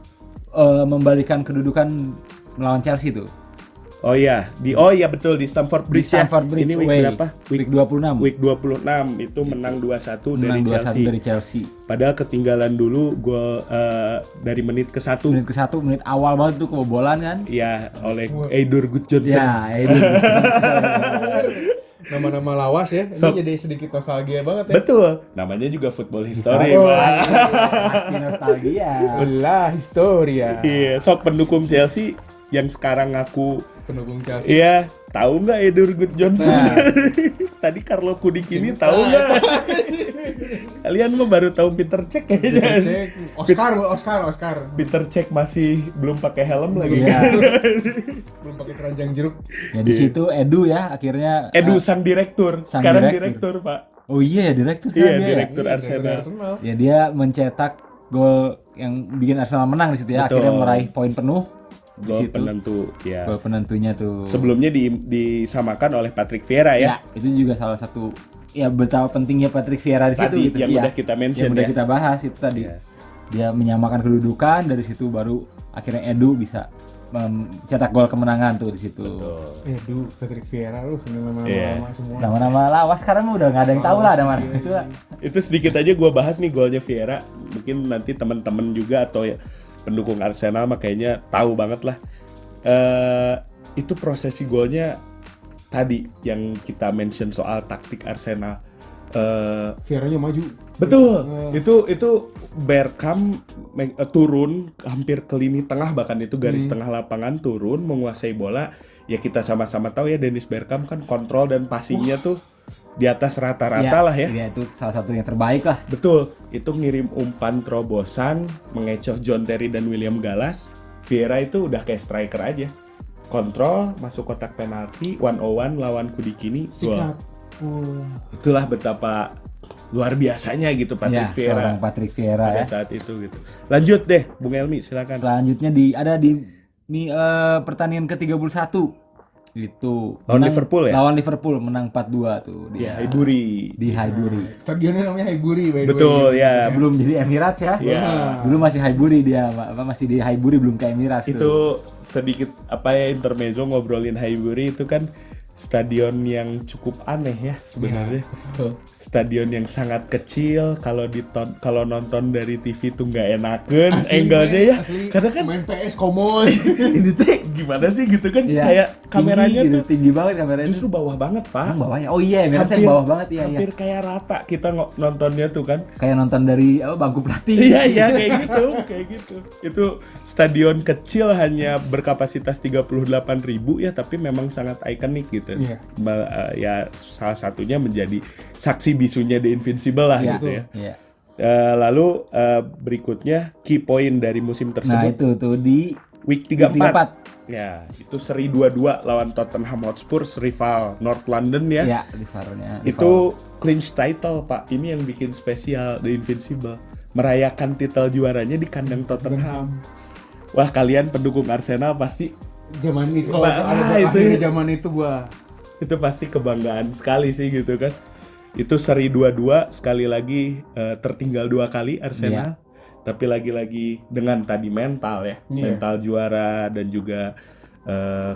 membalikan kedudukan melawan Chelsea tuh. Oh iya, betul di Stamford Bridge ya. Ini week berapa? Week 26. Week 26 itu menang 2-1 dari Chelsea. Padahal ketinggalan dulu gol dari menit ke-1. Menit awal banget tuh kebobolan kan? Iya, oleh Eidur Gudjohnsen. Ya, Eidur. Nama-nama lawas ya, ini jadi sedikit nostalgia banget ya. Betul, namanya juga football history, Pasti nostalgia. Lah, historia. Iya, sok pendukung Chelsea yang sekarang ngaku pendukung Chelsea. Iya, tahu nggak Eidur Gudjohnsen? Tadi Carlo Kudikini tahu nggak? Kalian mah baru tahu Peter Cech kayaknya. Oscar. Peter Cech masih belum pakai helm lagi. Belum pakai keranjang jeruk. Ya di situ Edu ya akhirnya. Edu sang direktur. Sekarang direktur, Pak. Oh iya ya, direktur. Iya, direktur Arsenal. Ya dia mencetak gol yang bikin Arsenal menang di situ ya. Betul. Akhirnya meraih poin penuh. Gol penentu ya. Gol penentunya tuh. Sebelumnya disamakan oleh Patrick Vieira ya. Ya, itu juga salah satu ya betapa pentingnya Patrick Vieira di situ gitu. Yang udah kita mention yang udah kita bahas itu tadi. Ya. Dia menyamakan kedudukan, dari situ baru akhirnya Edu bisa mencetak gol kemenangan tuh di situ. Betul. Edu, Patrick Vieira lu nama-nama semua. Nama-nama lawas sekarang udah nggak ada yang tahu lah ada mana. Itu sedikit aja gua bahas nih golnya Vieira. Mungkin nanti teman-teman juga atau ya pendukung Arsenal mah kayaknya tahu banget lah. Itu prosesi golnya tadi yang kita mention soal taktik Arsenal. Vieiranya maju. Betul. Itu Bergkamp turun hampir ke lini tengah, bahkan itu garis tengah lapangan, turun menguasai bola. Ya kita sama-sama tahu ya Dennis Bergkamp kan kontrol dan passingnya tuh di atas rata-rata lah ya. Iya, itu salah satu yang terbaik lah. Betul, itu ngirim umpan terobosan, mengecoh John Terry dan William Gallas. Vieira itu udah kayak striker aja. Kontrol, masuk kotak penalti, 1-on-1 lawan Kudikini, gol. Itulah betapa luar biasanya gitu Patrick Vieira. Seorang Patrick Vieira pada saat itu gitu. Lanjut deh, Bung Elmi silakan. Selanjutnya ada di pertandingan ke-31. Itu lawan Liverpool ya? Lawan Liverpool menang 4-2 tuh dia. Highbury. Di Highbury. Stadionnya namanya Highbury by the way. Betul ya. Sebelum jadi Emirates ya. Iya. Dulu masih Highbury dia, masih di Highbury belum ke Emirates. Itu sedikit intermezzo ngobrolin Highbury itu kan stadion yang cukup aneh ya sebenarnya. Ya, stadion yang sangat kecil, kalau nonton dari TV tuh nggak enakeun angle-nya ya. Karena kan main PS komoy. Ini tuh gimana sih gitu kan, ya, kayak kameranya tinggi, tuh gitu, tinggi banget kameranya. Justru bawah banget, Pak. Bawahnya. Oh iya, hampir bawah banget ya. Hampir kayak rata kita nontonnya tuh kan. Kayak nonton dari bangku pelatih. Iya kayak gitu. Itu stadion kecil hanya berkapasitas 38.000 ya, tapi memang sangat ikonik gitu. Yeah. Ya salah satunya menjadi saksi bisunya The Invincible lah gitu ya. Yeah. Lalu berikutnya key point dari musim tersebut. Nah itu tuh di week 34. Ya, itu seri 2-2 lawan Tottenham Hotspur, rival North London ya. Iya, rivalnya. Itu clinch title, Pak. Ini yang bikin spesial The Invincible. Merayakan titel juaranya di kandang Tottenham. Wah, kalian pendukung Arsenal pasti Zaman itu kalau Wah, ada itu akhir ya. zaman itu gua. Itu pasti kebanggaan sekali sih gitu kan. Itu seri 2-2, sekali lagi tertinggal 2 kali Arsenal. Tapi lagi-lagi dengan tadi mental ya, Iya. mental juara dan juga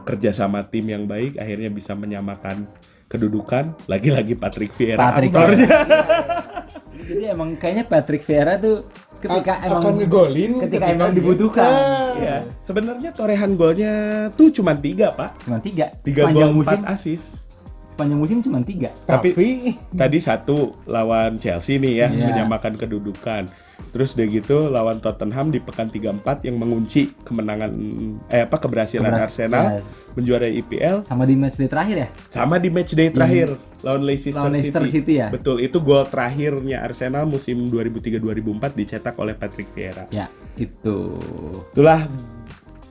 kerja sama tim yang baik akhirnya bisa menyamakan kedudukan. Lagi-lagi Patrick Vieira Patrick aktornya. Jadi emang kayaknya Patrick Vieira tuh ketika emang akan ngegolin ketika emang dibutuhkan. Iya, sebenarnya torehan golnya tuh cuma 3, Pak. Cuma 3. 3 Sepanjang gol, musim, 4 assist. sepanjang musim cuma 3. Tapi Tapi tadi 1 lawan Chelsea nih ya, Iya. menyamakan kedudukan. Terus udah gitu lawan Tottenham di pekan 34 yang mengunci kemenangan keberhasilan Arsenal menjuarai IPL, Sama di matchday terakhir ya? sama di matchday terakhir lawan Leicester City. ya? Betul, itu gol terakhirnya Arsenal musim 2003-2004 dicetak oleh Patrick Vieira. Ya, itu. Itulah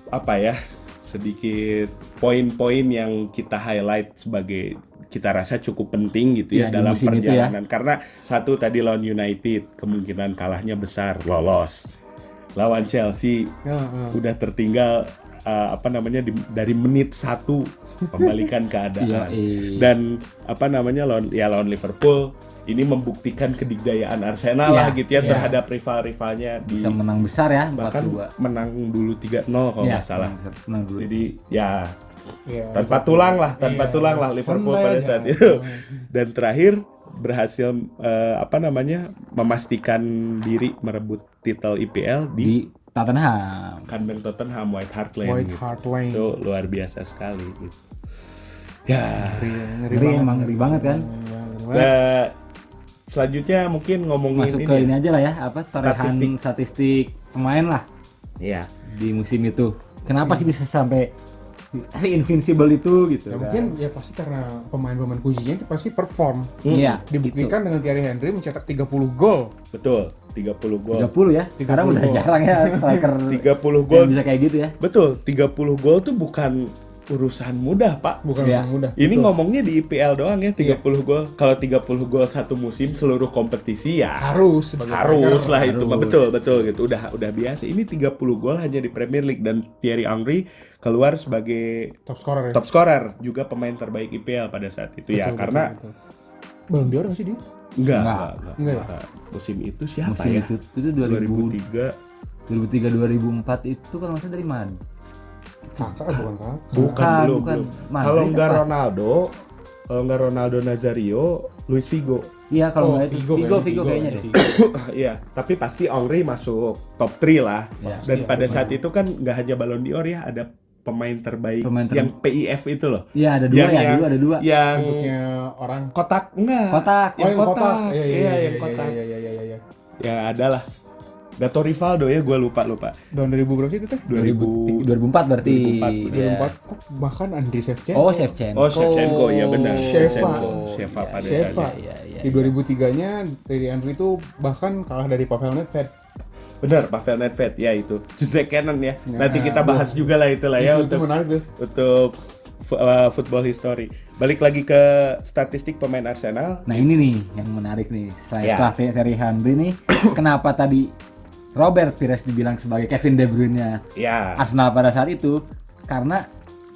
apa ya, sedikit poin-poin yang kita highlight sebagai kita rasa cukup penting gitu ya Ya, di dalam musim itu ya. perjalanan. Karena 1 tadi lawan United kemungkinan kalahnya besar, lolos. Lawan Chelsea udah tertinggal dari menit 1 membalikan keadaan. Dan lawan Liverpool ini membuktikan kedikdayaan Arsenal lah gitu ya terhadap rival-rivalnya Bisa menang besar ya, bahkan 4-2. menang dulu 3-0 kalau nggak salah. Menang dulu. Jadi ya ya, tanpa tulang lah Liverpool santai pada aja. saat itu. Dan terakhir berhasil memastikan diri merebut titel IPL di Di Tottenham. kandang Tottenham, White Hart Lane. White gitu. Hart Lane. Itu luar biasa sekali gitu. Ya, Ngeri banget kan? nah, selanjutnya mungkin ngomongin Masuk ke ini aja lah ya, torehan statistik pemain lah Iya. di musim itu. Kenapa sih bisa sampai invincible itu gitu Ya kan? mungkin ya pasti karena pemain-pemain kuncinya itu pasti perform. Iya, Dibuktikan dengan Thierry Henry mencetak 30 gol. Betul, 30 gol. 30 ya. Sekarang 30 udah gol. jarang ya striker 30 yang gol. bisa kayak gitu ya. Betul, 30 gol tuh bukan urusan mudah, Pak. Bukan Iya. orang mudah. Ini Betul. ngomongnya di IPL doang ya, 30 gol. Kalau 30 gol satu musim seluruh kompetisi ya harus sebagai harus striker. lah itu mah, Harus. betul gitu. Udah biasa. Ini 30 gol hanya di Premier League dan Thierry Henry keluar sebagai top scorer ya. top scorer, juga pemain terbaik IPL pada saat itu ya, Betul, karena betul. Ballon d'Or nggak sih dia? enggak. Enggak ya? Musim itu siapa Musim ya? itu 2003 2003 2004 itu kan maksudnya dari mana? Kakak bukan kakak. Bukan. belum. Madrid Kalau nggak apa? Ronaldo Nazario, Luis Figo. Iya, kalau Oh, nggak itu Figo kayaknya deh. Iya, tapi pasti Henry masuk top 3 lah. Iya. Dan Iya, pada betul. saat itu kan nggak hanya Ballon d'Or ya, ada pemain terbaik yang PIF itu loh. Iya, ada dua ya, dulu ada dua. Yang Bentuknya orang kotak enggak? Kotak. Yang kotak. Iya, yang kotak. Iya. Ya ada lah. Gato Rivaldo ya, gue lupa. Tahun 2000 berapa sih itu teh? 2004 berarti. 2004. 2004. Kok bahkan Andriy Shevchenko. Oh, Shevchenko. Oh, Shevchenko, ya benar. Sheva. Sheva pada Sheva. saat itu. Iya. Di 2003-nya Thierry Henry itu bahkan kalah dari Pavel Nedved. Benar, Pavel Nedved ya itu. Jose Cannon ya. Ya, Nanti kita bahas juga lah itulah ya Itu menarik tuh. untuk football history. Balik lagi ke statistik pemain Arsenal. Nah, ini nih yang menarik nih. Ya. Setelah Thierry Henry nih, kenapa tadi Robert Pires dibilang sebagai Kevin De Bruyne Ya. Arsenal pada saat itu? Karena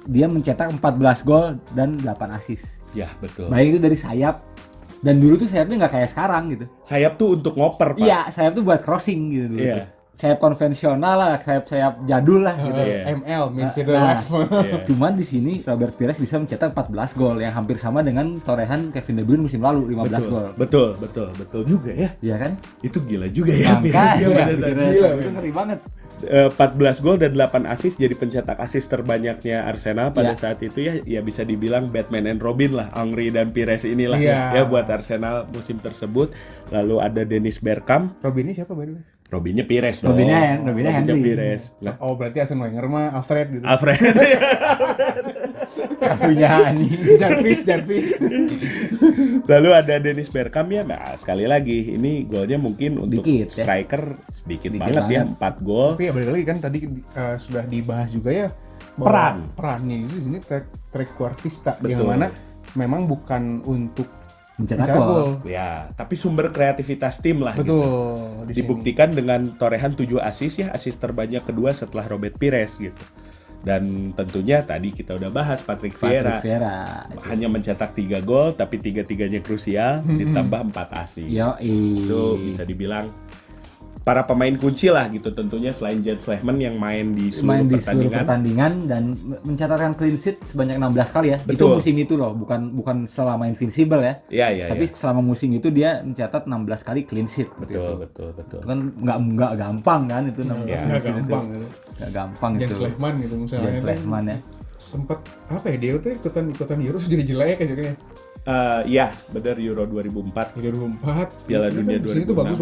dia mencetak 14 gol dan 8 assist. Ya, betul. Baik itu dari sayap, dan dulu tuh sayapnya nggak kayak sekarang gitu. Sayap tuh untuk ngoper, Pak. Iya, sayap tuh buat crossing gitu dulu. Iya. tuh. Sayap konvensional lah, sayap jadul lah gitu. Iya. ML midfielder Nah. left. Iya. Cuman di sini Robert Pires bisa mencetak 14 gol yang hampir sama dengan torehan Kevin De Bruyne musim lalu 15 gol. Betul juga ya. Iya kan? Itu gila juga ya. Makanya Pires pada saat itu. Gila, itu ngeri banget. 14 gol dan 8 assist, jadi pencetak assist terbanyaknya Arsenal pada Ya. saat itu ya bisa dibilang Batman and Robin lah, Henry dan Pires inilah Iya. ya buat Arsenal musim tersebut. Lalu ada Dennis Bergkamp, Robin ini siapa by the way? Robinnya Pires dong. Robinnya Henry. Pires. Nah, Oh berarti Arsene Wenger mah Alfred gitu. Alfred. Kartunya ini. Jarvis. Lalu ada Dennis Bergkamp ya. Nah, sekali lagi ini golnya mungkin untuk Dikit, ya. striker sedikit Dikit banget ya, banget. 4 gol. Tapi ya balik lagi kan tadi sudah dibahas juga ya Peran. perannya itu di sini trequartista Betul. yang mana memang bukan untuk Mencetak mencetak gol. gol. Ya, tapi sumber kreativitas tim lah gitu. Betul. Di sini. Dibuktikan dengan torehan 7 assist ya, assist terbanyak kedua setelah Robert Pires gitu. Dan tentunya tadi kita udah bahas Patrick Vieira hanya mencetak 3 gol tapi 3-3-nya krusial ditambah 4 assist. Itu bisa dibilang para pemain kunci lah gitu tentunya selain Jens Lehmann yang main di seluruh pertandingan dan mencatatkan clean sheet sebanyak 16 kali ya. Betul. Itu musim itu loh, bukan selama Invincible ya. Iya. Tapi selama musim itu dia mencatat 16 kali clean sheet. Betul. Itu kan nggak gampang kan itu 16 Nggak gampang gitu. Nggak gampang itu. Jens Lehmann gitu misalnya. Jens Lehmann ya. Sempet apa ya, dia tuh ikutan Euro jadi jelek aja kayaknya. Ya, benar Euro 2004. 2004. Piala Dunia 2006. Sini tuh bagus.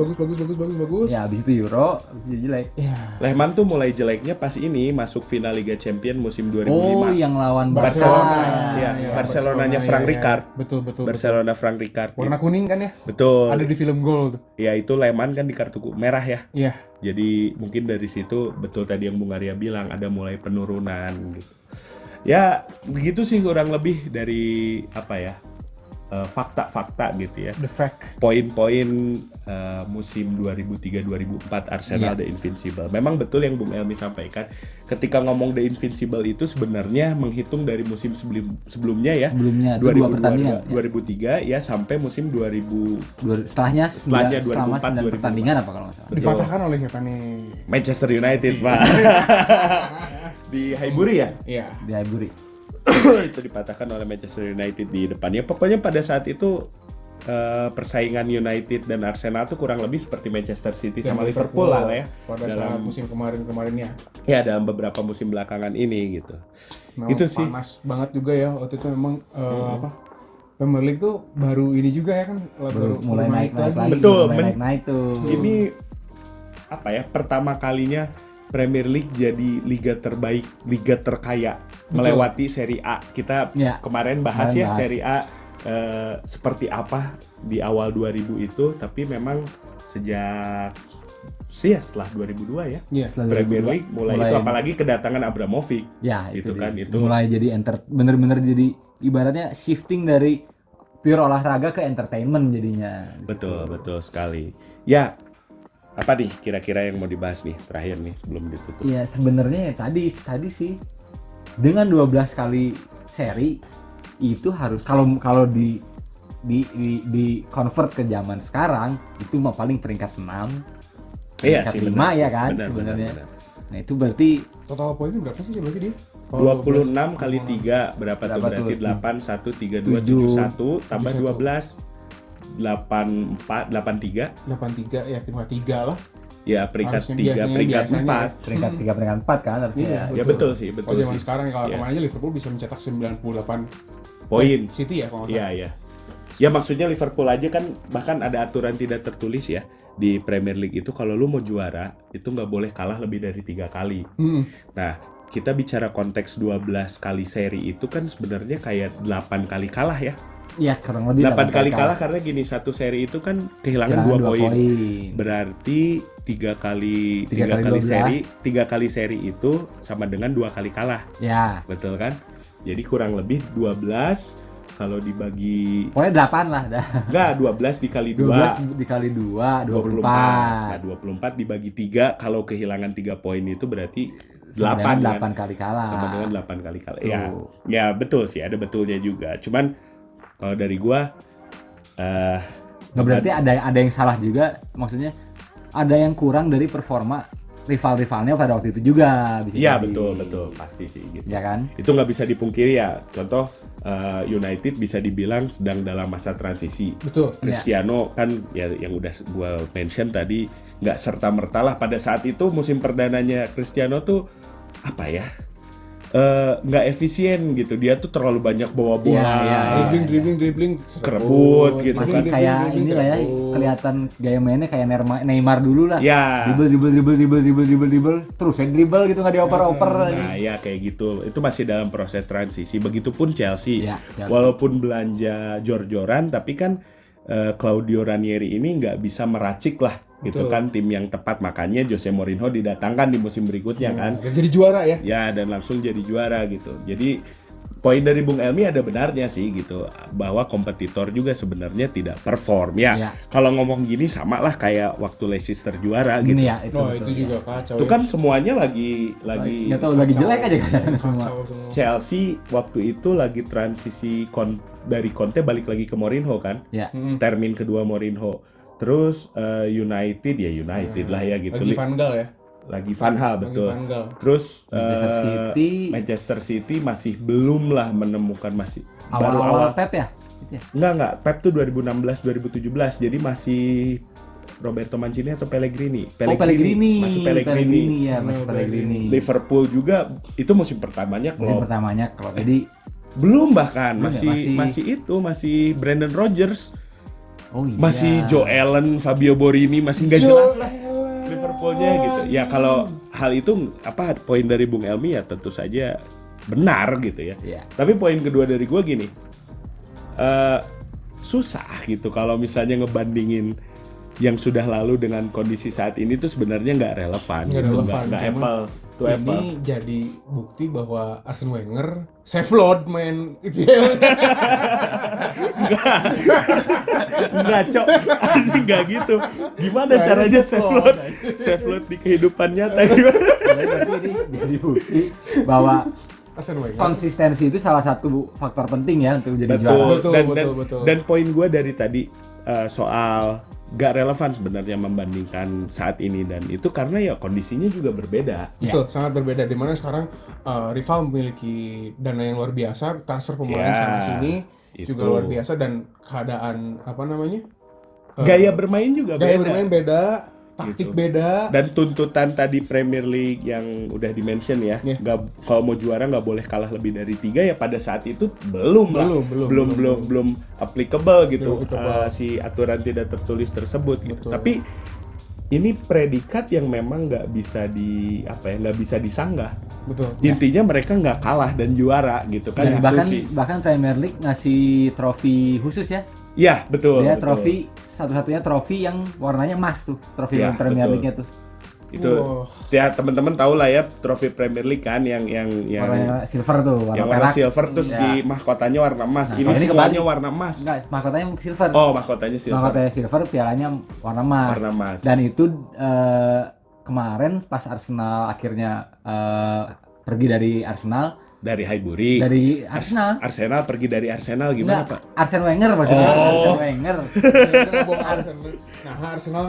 Ya habis itu Euro, habis itu jelek. Ya. Lehmann tuh mulai jeleknya pas ini masuk final Liga Champions musim 2005. Oh, yang lawan Barcelona. Ya, Barcelonanya Frank Rijkaard. Betul. Barcelona Frank Rijkaard. Warna kuning kan ya? Betul. Ada di film Gol tuh. Ya itu Lehmann kan di kartu merah ya. Iya. Jadi mungkin dari situ betul tadi yang Bung Arya bilang ada mulai penurunan gitu. Ya begitu sih kurang lebih dari apa ya fakta-fakta gitu ya. The fact. Poin-poin musim 2003-2004 Arsenal The Invincible. Memang betul yang Bung Elmi sampaikan. Ketika ngomong The Invincible itu sebenarnya menghitung dari musim sebelumnya ya. Sebelumnya 2 pertandingan. 2003 ya sampai musim 2000. Setelahnya selama 9 2004, pertandingan apa kalau nggak salah. Dipatahkan oleh siapa nih? Manchester United, Pak. Di Highbury ya? Iya. Di Highbury. Itu dipatahkan oleh Manchester United di depannya. Pokoknya pada saat itu persaingan United dan Arsenal tuh kurang lebih seperti Manchester City sama Liverpool lah ya. Pada saat musim kemarin-kemarinnya. Ya dalam beberapa musim belakangan ini gitu. Nah, itu sih. Panas banget juga ya waktu itu memang Premier League tuh baru ini juga ya kan baru mulai naik lagi. Betul, naik tuh. Ini apa ya? Pertama kalinya Premier League jadi liga terbaik, liga terkaya, melewati Serie A. Kita kemarin bahas Serie A seperti apa di awal 2000 itu, tapi memang sejak setelah 2002 ya. Premier League mulai itu apalagi kedatangan Abramovich. Ya, itu kan itu mulai jadi bener-bener jadi ibaratnya shifting dari pure olahraga ke entertainment jadinya. Betul sekali. Ya, apa nih kira-kira yang mau dibahas nih terakhir nih sebelum ditutup? Iya sebenarnya ya tadi sih dengan 12 kali seri itu harus kalau di convert ke zaman sekarang itu mah paling peringkat 6 peringkat 5 ya kan sebenarnya. Nah itu berarti total poinnya berapa sih berarti dia? 26 kali 3 berapa tuh berarti 8 1 3 2 7 1 tambah 12 83 ya 53 lah. Ya peringkat 3 peringkat 4 peringkat 3 peringkat 4 kan harusnya. Ya betul sih. Zaman sekarang kalau kemarin Liverpool bisa mencetak 98 poin. City ya kalau nggak salah. Iya. Ya maksudnya Liverpool aja kan bahkan ada aturan tidak tertulis ya di Premier League itu kalau lu mau juara itu nggak boleh kalah lebih dari 3 kali. Nah kita bicara konteks 12 kali seri itu kan sebenarnya kayak 8 kali kalah ya. Iya kurang lebih 8 kali kalah karena gini satu seri itu kan kehilangan 2 poin. Berarti 3 kali seri itu sama dengan 2 kali kalah. Ya. Betul kan? Jadi kurang lebih 12 kalau dibagi pokoknya 8 lah dah. Enggak, 12 dikali 2. 12 dikali 2 24. Nah, 24 dibagi 3 kalau kehilangan 3 poin itu berarti 8 kali kalah. Sama dengan 8 kali kalah. Ya betul sih, ada betulnya juga. Cuman kalau dari gua nggak berarti ada yang salah juga, maksudnya ada yang kurang dari performa rival-rivalnya pada waktu itu juga bisa. Iya betul pasti sih gitu. Ya kan? Itu nggak bisa dipungkiri ya. Contoh United bisa dibilang sedang dalam masa transisi. Betul. Cristiano kan ya yang udah gua mention tadi nggak serta merta lah pada saat itu musim perdananya Cristiano tuh apa ya? Nggak efisien gitu, dia tuh terlalu banyak bawa bola, dribbling, kerebut gitu masih kan. Kayak inilah ya, kelihatan gaya mainnya kayak Neymar dulu lah. Ya. Dribble, terus dribble gitu nggak dioper-oper. Nah ya kayak gitu, itu masih dalam proses transisi. Begitupun Chelsea, Chelsea. Walaupun belanja jor-joran, tapi kan Claudio Ranieri ini nggak bisa meracik lah. Gitu kan tim yang tepat, makanya Jose Mourinho didatangkan di musim berikutnya kan. Dan jadi juara ya. Ya dan langsung jadi juara gitu. Jadi poin dari Bung Elmi ada benarnya sih gitu, bahwa kompetitor juga sebenarnya tidak perform ya. Iya. Kalau ngomong gini sama lah kayak waktu Leicester juara gitu. Ini ya itu. Oh, betul, itu juga kacau. Itu ya. kan semuanya lagi nggak tahu lagi jelek aja kan semua. Kacau semua. Chelsea waktu itu lagi transisi dari Conte balik lagi ke Mourinho kan. Ya. Termin kedua Mourinho. Terus United ya United lah ya gitu. Lagi Van Gaal ya. Lagi Van Gaal betul. Lagi Van Gaal. Terus Manchester City masih belum lah menemukan, masih baru awal Pep ya? Gitu ya? Enggak, Pep tuh 2016 2017. Jadi masih Roberto Mancini atau Pellegrini. Pellegrini. Masih Pellegrini. Ya, masih Pellegrini. Liverpool juga itu musim pertamanya Musim Klopp. pertamanya kalau jadi Belum bahkan Belum ya, masih Brendan Rodgers, oh iya. masih Joe Allen, Fabio Borini, masih nggak jelas lah Liverpoolnya gitu. Ya kalau hal itu poin dari Bung Elmi ya tentu saja benar gitu ya. Iya. Tapi poin kedua dari gue gini, susah gitu kalau misalnya ngebandingin yang sudah lalu dengan kondisi saat ini tuh sebenarnya nggak relevan. Nggak gitu. relevan, Nggak cuman apple to apple. Ini jadi bukti bahwa Arsene Wenger save load main IPL. Enggak, Cok. Enggak gitu. Gimana Nah, caranya ini save load? Save load di kehidupan nyata gimana? Berarti ini jadi bukti bahwa Arsene Wenger. konsistensi itu salah satu faktor penting ya untuk jadi juara. Betul, betul. Dan poin gue dari tadi soal gak relevan sebenarnya membandingkan saat ini dan itu karena ya kondisinya juga berbeda. Betul, sangat berbeda. Dimana sekarang rival memiliki dana yang luar biasa, transfer pemain Ya, sana sini itu. juga luar biasa, dan keadaan Gaya bermain juga gaya beda. bermain beda, taktik Gitu. beda. Dan tuntutan tadi Premier League yang udah di-mention ya, Yeah. kalau mau juara nggak boleh kalah lebih dari 3 ya pada saat itu belum applicable gitu. Belum applicable. Si aturan tidak tertulis tersebut gitu. Betul. Tapi ini predikat yang memang nggak bisa nggak bisa disanggah. Betul. Intinya mereka nggak kalah dan juara gitu kan. Dan Itu bahkan sih. bahkan Premier League ngasih trofi khusus ya. Ya betul. Dia betul. trofi satu-satunya trofi yang warnanya emas tuh, trofi Ya, Premier betul. League-nya tuh. Itu Wow. ya teman-teman tahu lah ya trofi Premier League kan yang Warnanya silver tuh, warna yang warna perak. silver terus Ya. si mahkotanya warna emas. Nah, ini kalau ini semuanya kebalik. warna emas. Enggak, mahkotanya silver. Oh, mahkotanya silver. Mahkotanya silver, pialanya warna emas. Warna emas. Dan itu kemarin pas Arsenal akhirnya pergi dari Arsenal, Dari Highbury. dari Arsenal. Arsenal pergi dari Arsenal gimana, Enggak, Pak? Arsene Wenger maksudnya. Oh. Arsene Wenger. Nah, Arsenal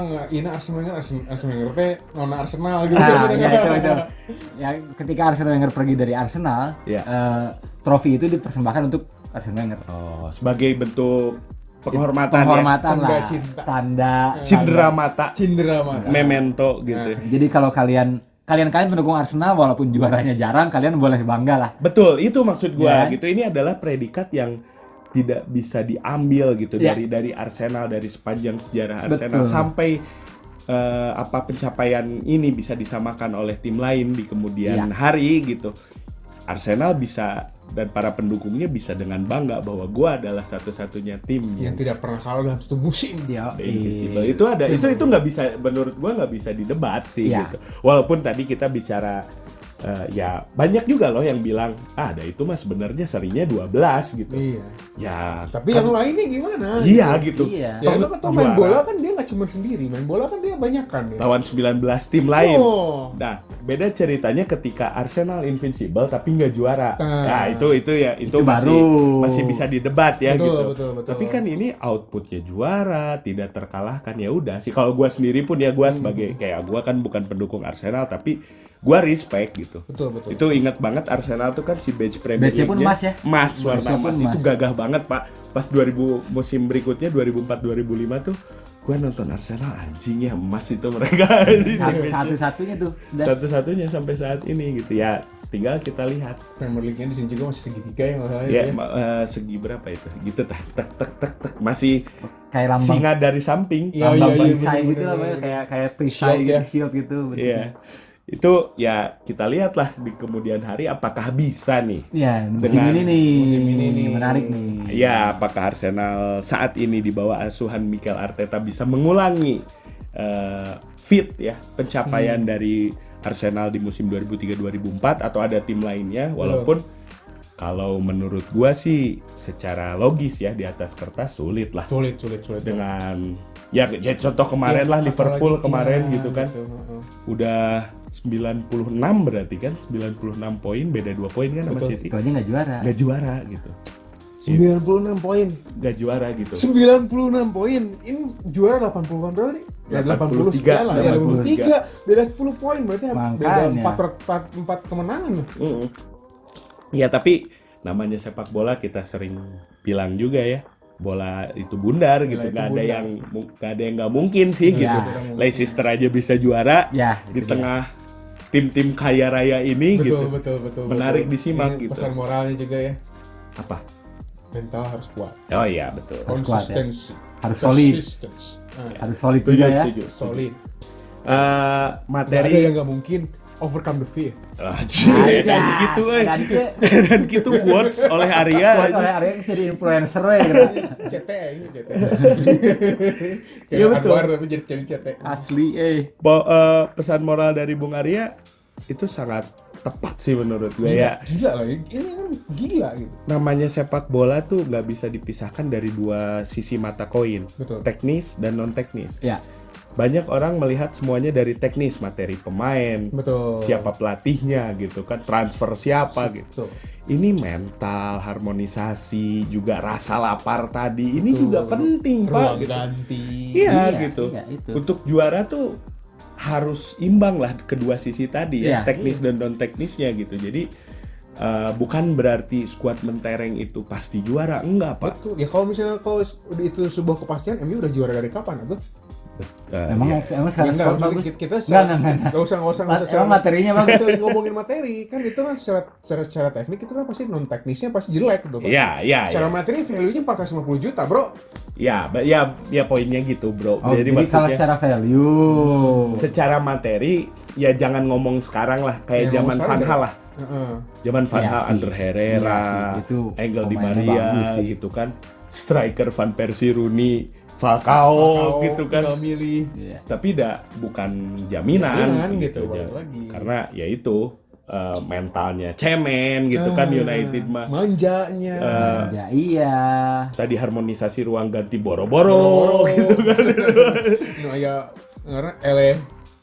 Arsene Wenger teh nona Arsenal gitu. Nah, ya itu. Ya, ketika Arsene Wenger pergi dari Arsenal, Ya. trofi itu dipersembahkan untuk Arsene Wenger. Oh, sebagai bentuk penghormatan, Penghormatan Tanda lah, cinta. tanda ya. Cindera mata, Cindera mata. memento gitu. Jadi kalau kalian pendukung Arsenal walaupun juaranya jarang, kalian boleh bangga lah. Betul, itu maksud gua Ya. gitu. Ini adalah predikat yang tidak bisa diambil gitu Ya. dari Arsenal, dari sepanjang sejarah Arsenal Betul. sampai pencapaian ini bisa disamakan oleh tim lain di kemudian Ya. hari gitu. Arsenal bisa dan para pendukungnya bisa dengan bangga bahwa gua adalah satu-satunya tim Yang tidak pernah kalah dalam satu musim. Ya, The Invincible. Itu nggak bisa, menurut gua nggak bisa didebat sih Ya. gitu. Walaupun tadi kita bicara ya banyak juga loh yang bilang ada itu mah sebenarnya serinya 12 gitu. Iya. Ya Tapi yang lainnya gimana? iya gitu. Iya. Ya lu kan tau main Juara. bola kan dia nggak cuma sendiri, main bola kan dia banyak kan. Ya. Lawan 19 tim lain. Oh. Nah, beda ceritanya ketika Arsenal invincible tapi nggak juara. Nah. Nah, itu baru. masih bisa didebat ya Betul, gitu. betul. Tapi kan ini outputnya juara, tidak terkalahkan, ya udah sih. Kalau gua sendiri pun ya gua sebagai kayak gua kan bukan pendukung Arsenal tapi gua respect gitu. Betul. Itu ingat banget Arsenal tuh kan si badge Premier Badge-nya pun League-nya emas ya? Emas, warna Badge-nya pun emas itu emas. gagah banget, Pak. Pas 2000 musim berikutnya 2004-2005 tuh gua nonton Arsenal anjing ya emas itu mereka. Satu-satunya tuh. Dan Satu-satunya sampai saat ini gitu ya. Tinggal kita lihat. Premier League-nya di sini juga masih segitiga ya nggak salah Ya, ya. segi berapa itu? Gitu tek tek masih kayak lambang singa dari samping. Iya, lambang iya, perisai bener, gitu lah, bener, Pak. kayak perisai Shield, gitu, ya. shield gitu. Iya. Itu ya kita lihatlah di kemudian hari apakah bisa nih. Iya, musim Dengan ini nih. musim ini nih. Menarik nih. Ya, apakah Arsenal saat ini di bawah asuhan Mikel Arteta bisa mengulangi fit ya pencapaian dari Arsenal di musim 2003-2004 atau ada tim lainnya walaupun Kalau menurut gua sih secara logis ya di atas kertas sulit lah. Sulit. Dengan ya contoh kemarin Iya, lah Liverpool apalagi, kemarin iya, gitu kan. Udah 96 berarti kan 96 poin, beda 2 poin kan sama Betul. City. Itu aja nggak juara. Nggak juara gitu. 96 poin. Nggak juara gitu. 96 poin. Ini juara 80-an berapa nih? Ya 80 sekian lah, ya 83. Beda 10 poin berarti beda Makanya. 4 kemenangan loh. Ya tapi namanya sepak bola kita sering bilang juga ya, bola itu bundar gitu, itu nggak ada bundar. yang nggak mungkin sih Iya. gitu. Leicester aja bisa juara Ya, di itu tengah tim-tim kaya raya ini gitu. Betul. Menarik betul. disimak Ini gitu. Pesan moralnya juga ya. Apa? Mental harus kuat. Oh iya betul. Harus kuat ya. Konsistensi. Harus solid. Persistence. dia. Harus solid juga ya. Solid. Materi Nggak ada yang nggak mungkin overcome the fear. dan gitu dan gitu quotes oleh Arya. Buat oleh Arya jadi influencer ya gitu. CTE ini CTE. Iya, betul. Anwar tapi jadi CTE. Asli Pesan moral dari Bung Arya itu sangat tepat sih menurut gue ya. Gila lah, ini kan gila gitu. Namanya sepak bola tuh nggak bisa dipisahkan dari dua sisi mata koin, Betul. teknis dan non teknis. Ya. Banyak orang melihat semuanya dari teknis, materi pemain, Betul. siapa pelatihnya gitu kan, transfer siapa gitu. Betul. Ini mental, harmonisasi, juga rasa lapar tadi, ini Betul. juga penting Pak. Ruang Gitu. ganti. Iya Iya, gitu. iya, itu. Untuk juara tuh harus imbang lah kedua sisi tadi ya, Iya, teknis dan non teknisnya gitu. Jadi bukan berarti skuad mentereng itu pasti juara, enggak Pak. Betul. Ya kalau misalnya itu sebuah kepastian, MU udah juara dari kapan atau? Emang Iya. emang sekarang Enggak, sport maksudnya bagus. kita Enggak. nggak usah Emang materinya bagus. Bisa ngomongin materi kan itu kan secara teknik itu kan pasti non teknisnya pasti jelek gitu Pak. Iya. Secara materi value-nya 450 juta bro. Ya poinnya gitu bro. Oh, jadi kalau maksudnya secara value. secara materi ya jangan ngomong sekarang lah kayak Ya, zaman ngomong Van sekarang Hal lah. Zaman Van Iya Hal, sih. Ander Herrera, Iya sih, itu Angel Di pemainnya Maria bagus sih. gitu kan. Striker Van Persie, Rooney, Falcao gitu kan. Tinggal milih. Iya. Tapi bukan jaminan gitu, balik lagi. karena ya itu mentalnya cemen gitu kan United mah Manjanya. Ya, iya. tadi harmonisasi ruang ganti boro-boro gitu kan. Nah ya karena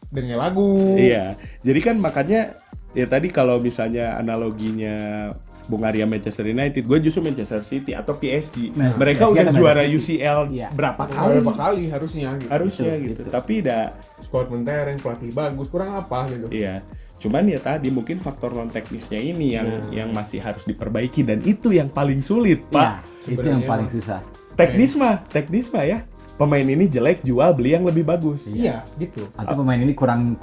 dengan lagu. Iya, jadi kan makanya ya tadi kalau misalnya analoginya Bung Arya Manchester United, gue justru Manchester City atau PSG. Nah, Mereka PSG udah atau juara Manchester City. UCL Iya. berapa kali? Berapa kali harusnya gitu. Harusnya Betul, gitu. betul. Tapi Squad mentereng, pelatih bagus, kurang apa gitu. iya. Cuman ya tadi mungkin faktor non teknisnya ini Nah. yang masih harus diperbaiki dan itu yang paling sulit, Pak. Ya, itu yang Sebenarnya paling mah. susah. Teknis mah ya. Pemain ini jelek, jual beli yang lebih bagus. Iya, gitu. Atau pemain ini kurang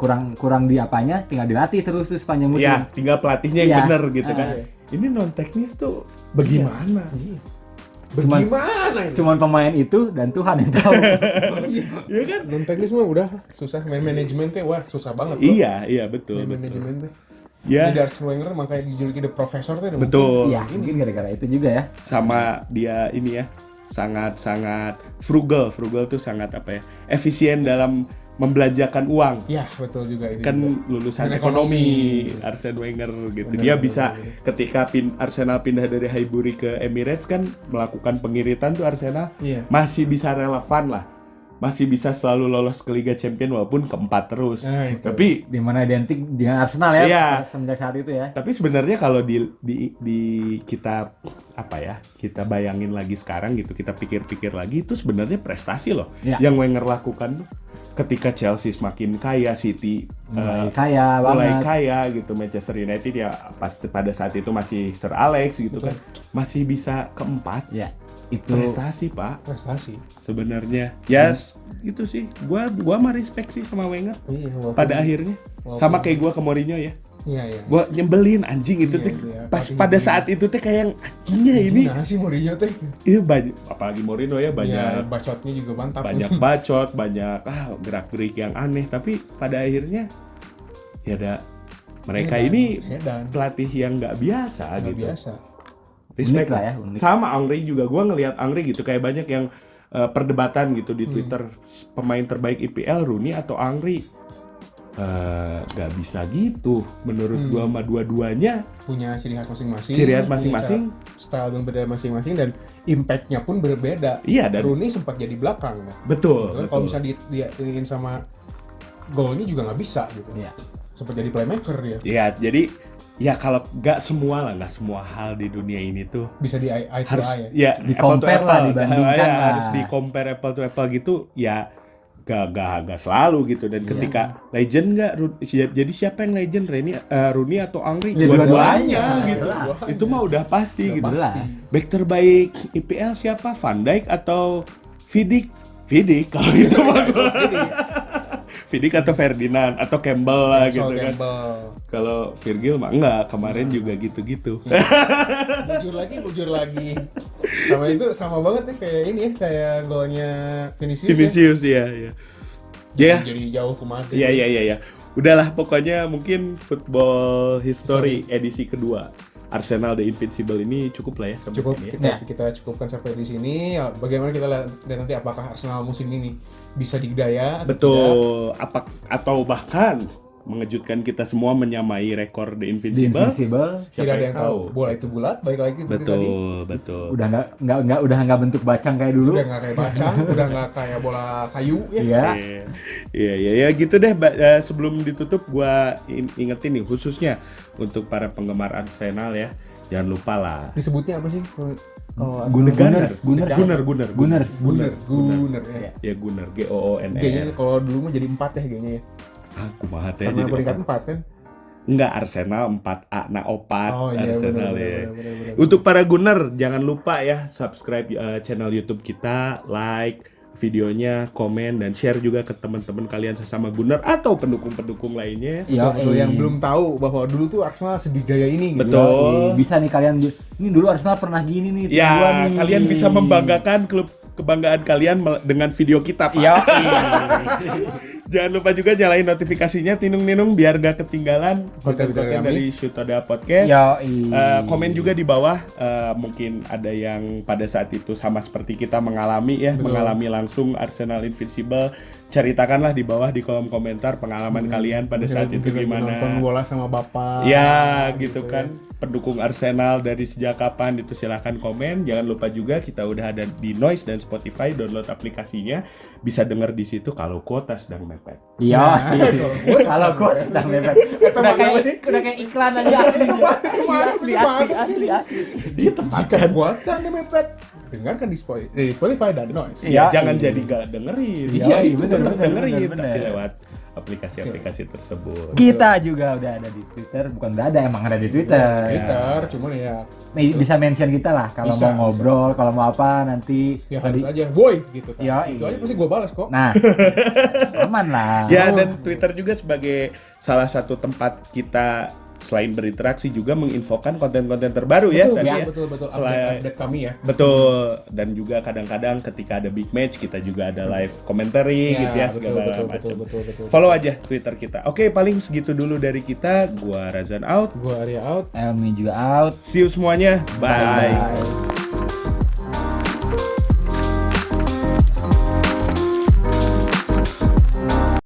di apanya, tinggal dilatih terus sepanjang musim. Iya, tinggal pelatihnya yang Iya. bener gitu kan. Iya. Ini non teknis tuh bagaimana? Cuman- Bagaimana ini? Cuman pemain itu dan Tuhan yang tahu. Iya kan? Non teknis mah udah susah, main manajemen teh wah susah banget bro. Iya, betul. Main betul. manajemen teh. Ya, Jadi Arsene Wenger makanya dijuluki the professor teh. betul. Iya, mungkin gara-gara itu juga ya. Sama dia ini ya, sangat frugal. Frugal tuh sangat apa ya? Efisien dalam membelanjakan uang. Ya betul juga itu. Kan juga. lulusan Dan ekonomi ekonomi. Arsene Wenger gitu. Bener, Dia bener, bisa bener. ketika Arsenal pindah dari Highbury ke Emirates kan melakukan pengiritan tuh Arsenal Iya. masih bisa relevan lah. Masih bisa selalu lolos ke Liga Champions walaupun keempat terus. Nah, itu. Tapi Di mana identik dengan Arsenal ya Iya. semenjak saat itu ya. tapi sebenarnya kalau di kita apa ya, kita bayangin lagi sekarang gitu, kita pikir-pikir lagi itu sebenarnya prestasi loh Iya. yang Wenger lakukan tuh. Ketika Chelsea semakin kaya, City Mulai kaya mulai banget. kaya gitu, Manchester United ya pasti pada saat itu masih Sir Alex gitu Betul. kan, masih bisa keempat. Ya, itu Prestasi Pak Prestasi. sebenarnya. Ya itu sih, gua mah respect sih sama Wenger Iya, walaupun- pada akhirnya. walaupun- Sama kayak gua ke Mourinho ya. Iya. Gua nyebelin anjing itu Iya, tuh iya. pas Pelatih pada ini. saat itu teh kayak yang anjingnya ini Nah sih Mourinho teh. iya banyak, apalagi Mourinho ya Iya, banyak bacotnya juga mantap. banyak bacot, banyak gerak-gerik yang aneh, tapi pada akhirnya ya ada mereka ini Edan. pelatih yang nggak biasa Nggak gitu. biasa. Respect Unik lah ya, unik. Sama Angri juga, gua ngelihat Angri gitu kayak banyak yang perdebatan gitu di Hmm. Twitter, pemain terbaik IPL Rooney atau Angri. Nggak bisa gitu. Menurut gua sama dua-duanya punya ciri khas masing-masing. Ciri khas masing-masing. punya style yang berbeda masing-masing dan impact-nya pun berbeda. Iya, dan Rooney sempat jadi belakang kan. betul. Gitu kan. Kalau misalnya dia iniin sama golnya juga nggak bisa gitu. Iya. Sempat jadi playmaker dia. Iya, jadi ya kalau nggak semua hal di dunia ini tuh Bisa di eye to harus eye ya. ya Di-compare lah, dibandingkan ya, lah. harus di compare apple to apple gitu ya gak selalu gitu. Dan ketika legend nggak jadi siapa yang legend, Rooney atau Angri? Ya, Dua-duanya dua-duanya, gitu. jelas. Itu mah udah pasti gitu. jelas. Back terbaik IPL siapa? Van Dijk atau Vidic kalau itu mah gua. Vidic atau Ferdinand atau Campbell lah gitu kan. Kalau Virgil mah enggak, kemarin juga gitu-gitu. Bujur lagi. Sama itu sama banget nih kayak ini ya, kayak golnya Vinicius. Vinicius ya. Ya. Jadi jauh ke Madrid. Iya. Udahlah pokoknya mungkin Football History edisi kedua Arsenal The Invincible ini cukup lah ya sampai Cukup sini ya. kita cukupkan sampai di sini. Ya, bagaimana kita lihat nanti apakah Arsenal musim ini bisa digdaya atau tidak. Betul. Atau bahkan mengejutkan kita semua menyamai rekor The Invincible. Tidak Siapa ada yang tahu. Bola itu bulat, baik lagi seperti tadi. Betul. Udah nggak bentuk bacang kayak dulu. Udah nggak kayak bacang, udah nggak kayak bola kayu ya. Iya gitu deh. Sebelum ditutup gua ingetin nih khususnya untuk para penggemar Arsenal ya, jangan lupa lah. Disebutnya apa sih? Gunners ya. Ya Gunner, GOONR. G-nya kalau dulu mah jadi 4 ya G-nya ya. Kumaha teh Karena jadi peringkat 4 kan. Enggak, Arsenal 4A, nah opat Oh iya Arsenal benar. ya. Untuk para Gunner, jangan lupa ya subscribe channel YouTube kita, like videonya, komen, dan share juga ke teman-teman kalian sesama Gunner atau pendukung-pendukung lainnya. Betul, yang belum tahu bahwa dulu tuh Arsenal sedidaya ini gitu. Betul. Bisa nih kalian, ini dulu Arsenal pernah gini nih. Ya, gua nih. kalian bisa membanggakan klub kebanggaan kalian dengan video kita, Pak. Iya. Jangan lupa juga nyalain notifikasinya, tinung-ninung biar gak ketinggalan Konten-konten konten kami. dari Syutoda Podcast. Komen juga di bawah, mungkin ada yang pada saat itu sama seperti kita mengalami langsung Arsenal Invincible. Ceritakanlah di bawah di kolom komentar pengalaman kalian pada saat itu gimana. Nonton bola sama bapak. Ya gitu kan, pendukung Arsenal dari sejak kapan itu silahkan komen. Jangan lupa juga kita udah ada di Noise dan Spotify, download aplikasinya, bisa denger di situ kalau kuota sedang mepet. Iya. Kalau gua sedang mepet. Udah kayak iklan aja asli. Jika kuota Anda mepet, dengarkan di Spotify dan Noise. Iya, jangan jadi gak dengerin. Iya, itu bener, tetap dengerin, bener. tapi lewat aplikasi-aplikasi tersebut. Kita juga udah ada di Twitter, bukan udah ada, emang ada di Twitter. Cuman ya Nih, bisa mention kita lah kalau Bisa, mau ngobrol, bisa. kalau mau apa nanti. ya harus aja boy gitu kan. Ya, Itu iya. aja pasti gue balas kok. Nah, aman lah. Ya, dan Twitter juga sebagai salah satu tempat kita selain berinteraksi juga menginfokan konten-konten terbaru ya tadi ya. Betul. Selain- Update kami ya. Betul, dan juga kadang-kadang ketika ada big match kita juga ada live commentary gitu ya, segala macam. Betul. Follow aja Twitter kita. Oke, paling segitu dulu dari kita. Gua Razan out. Gua Arya out. Elmi juga out. See you semuanya. Bye. Bye.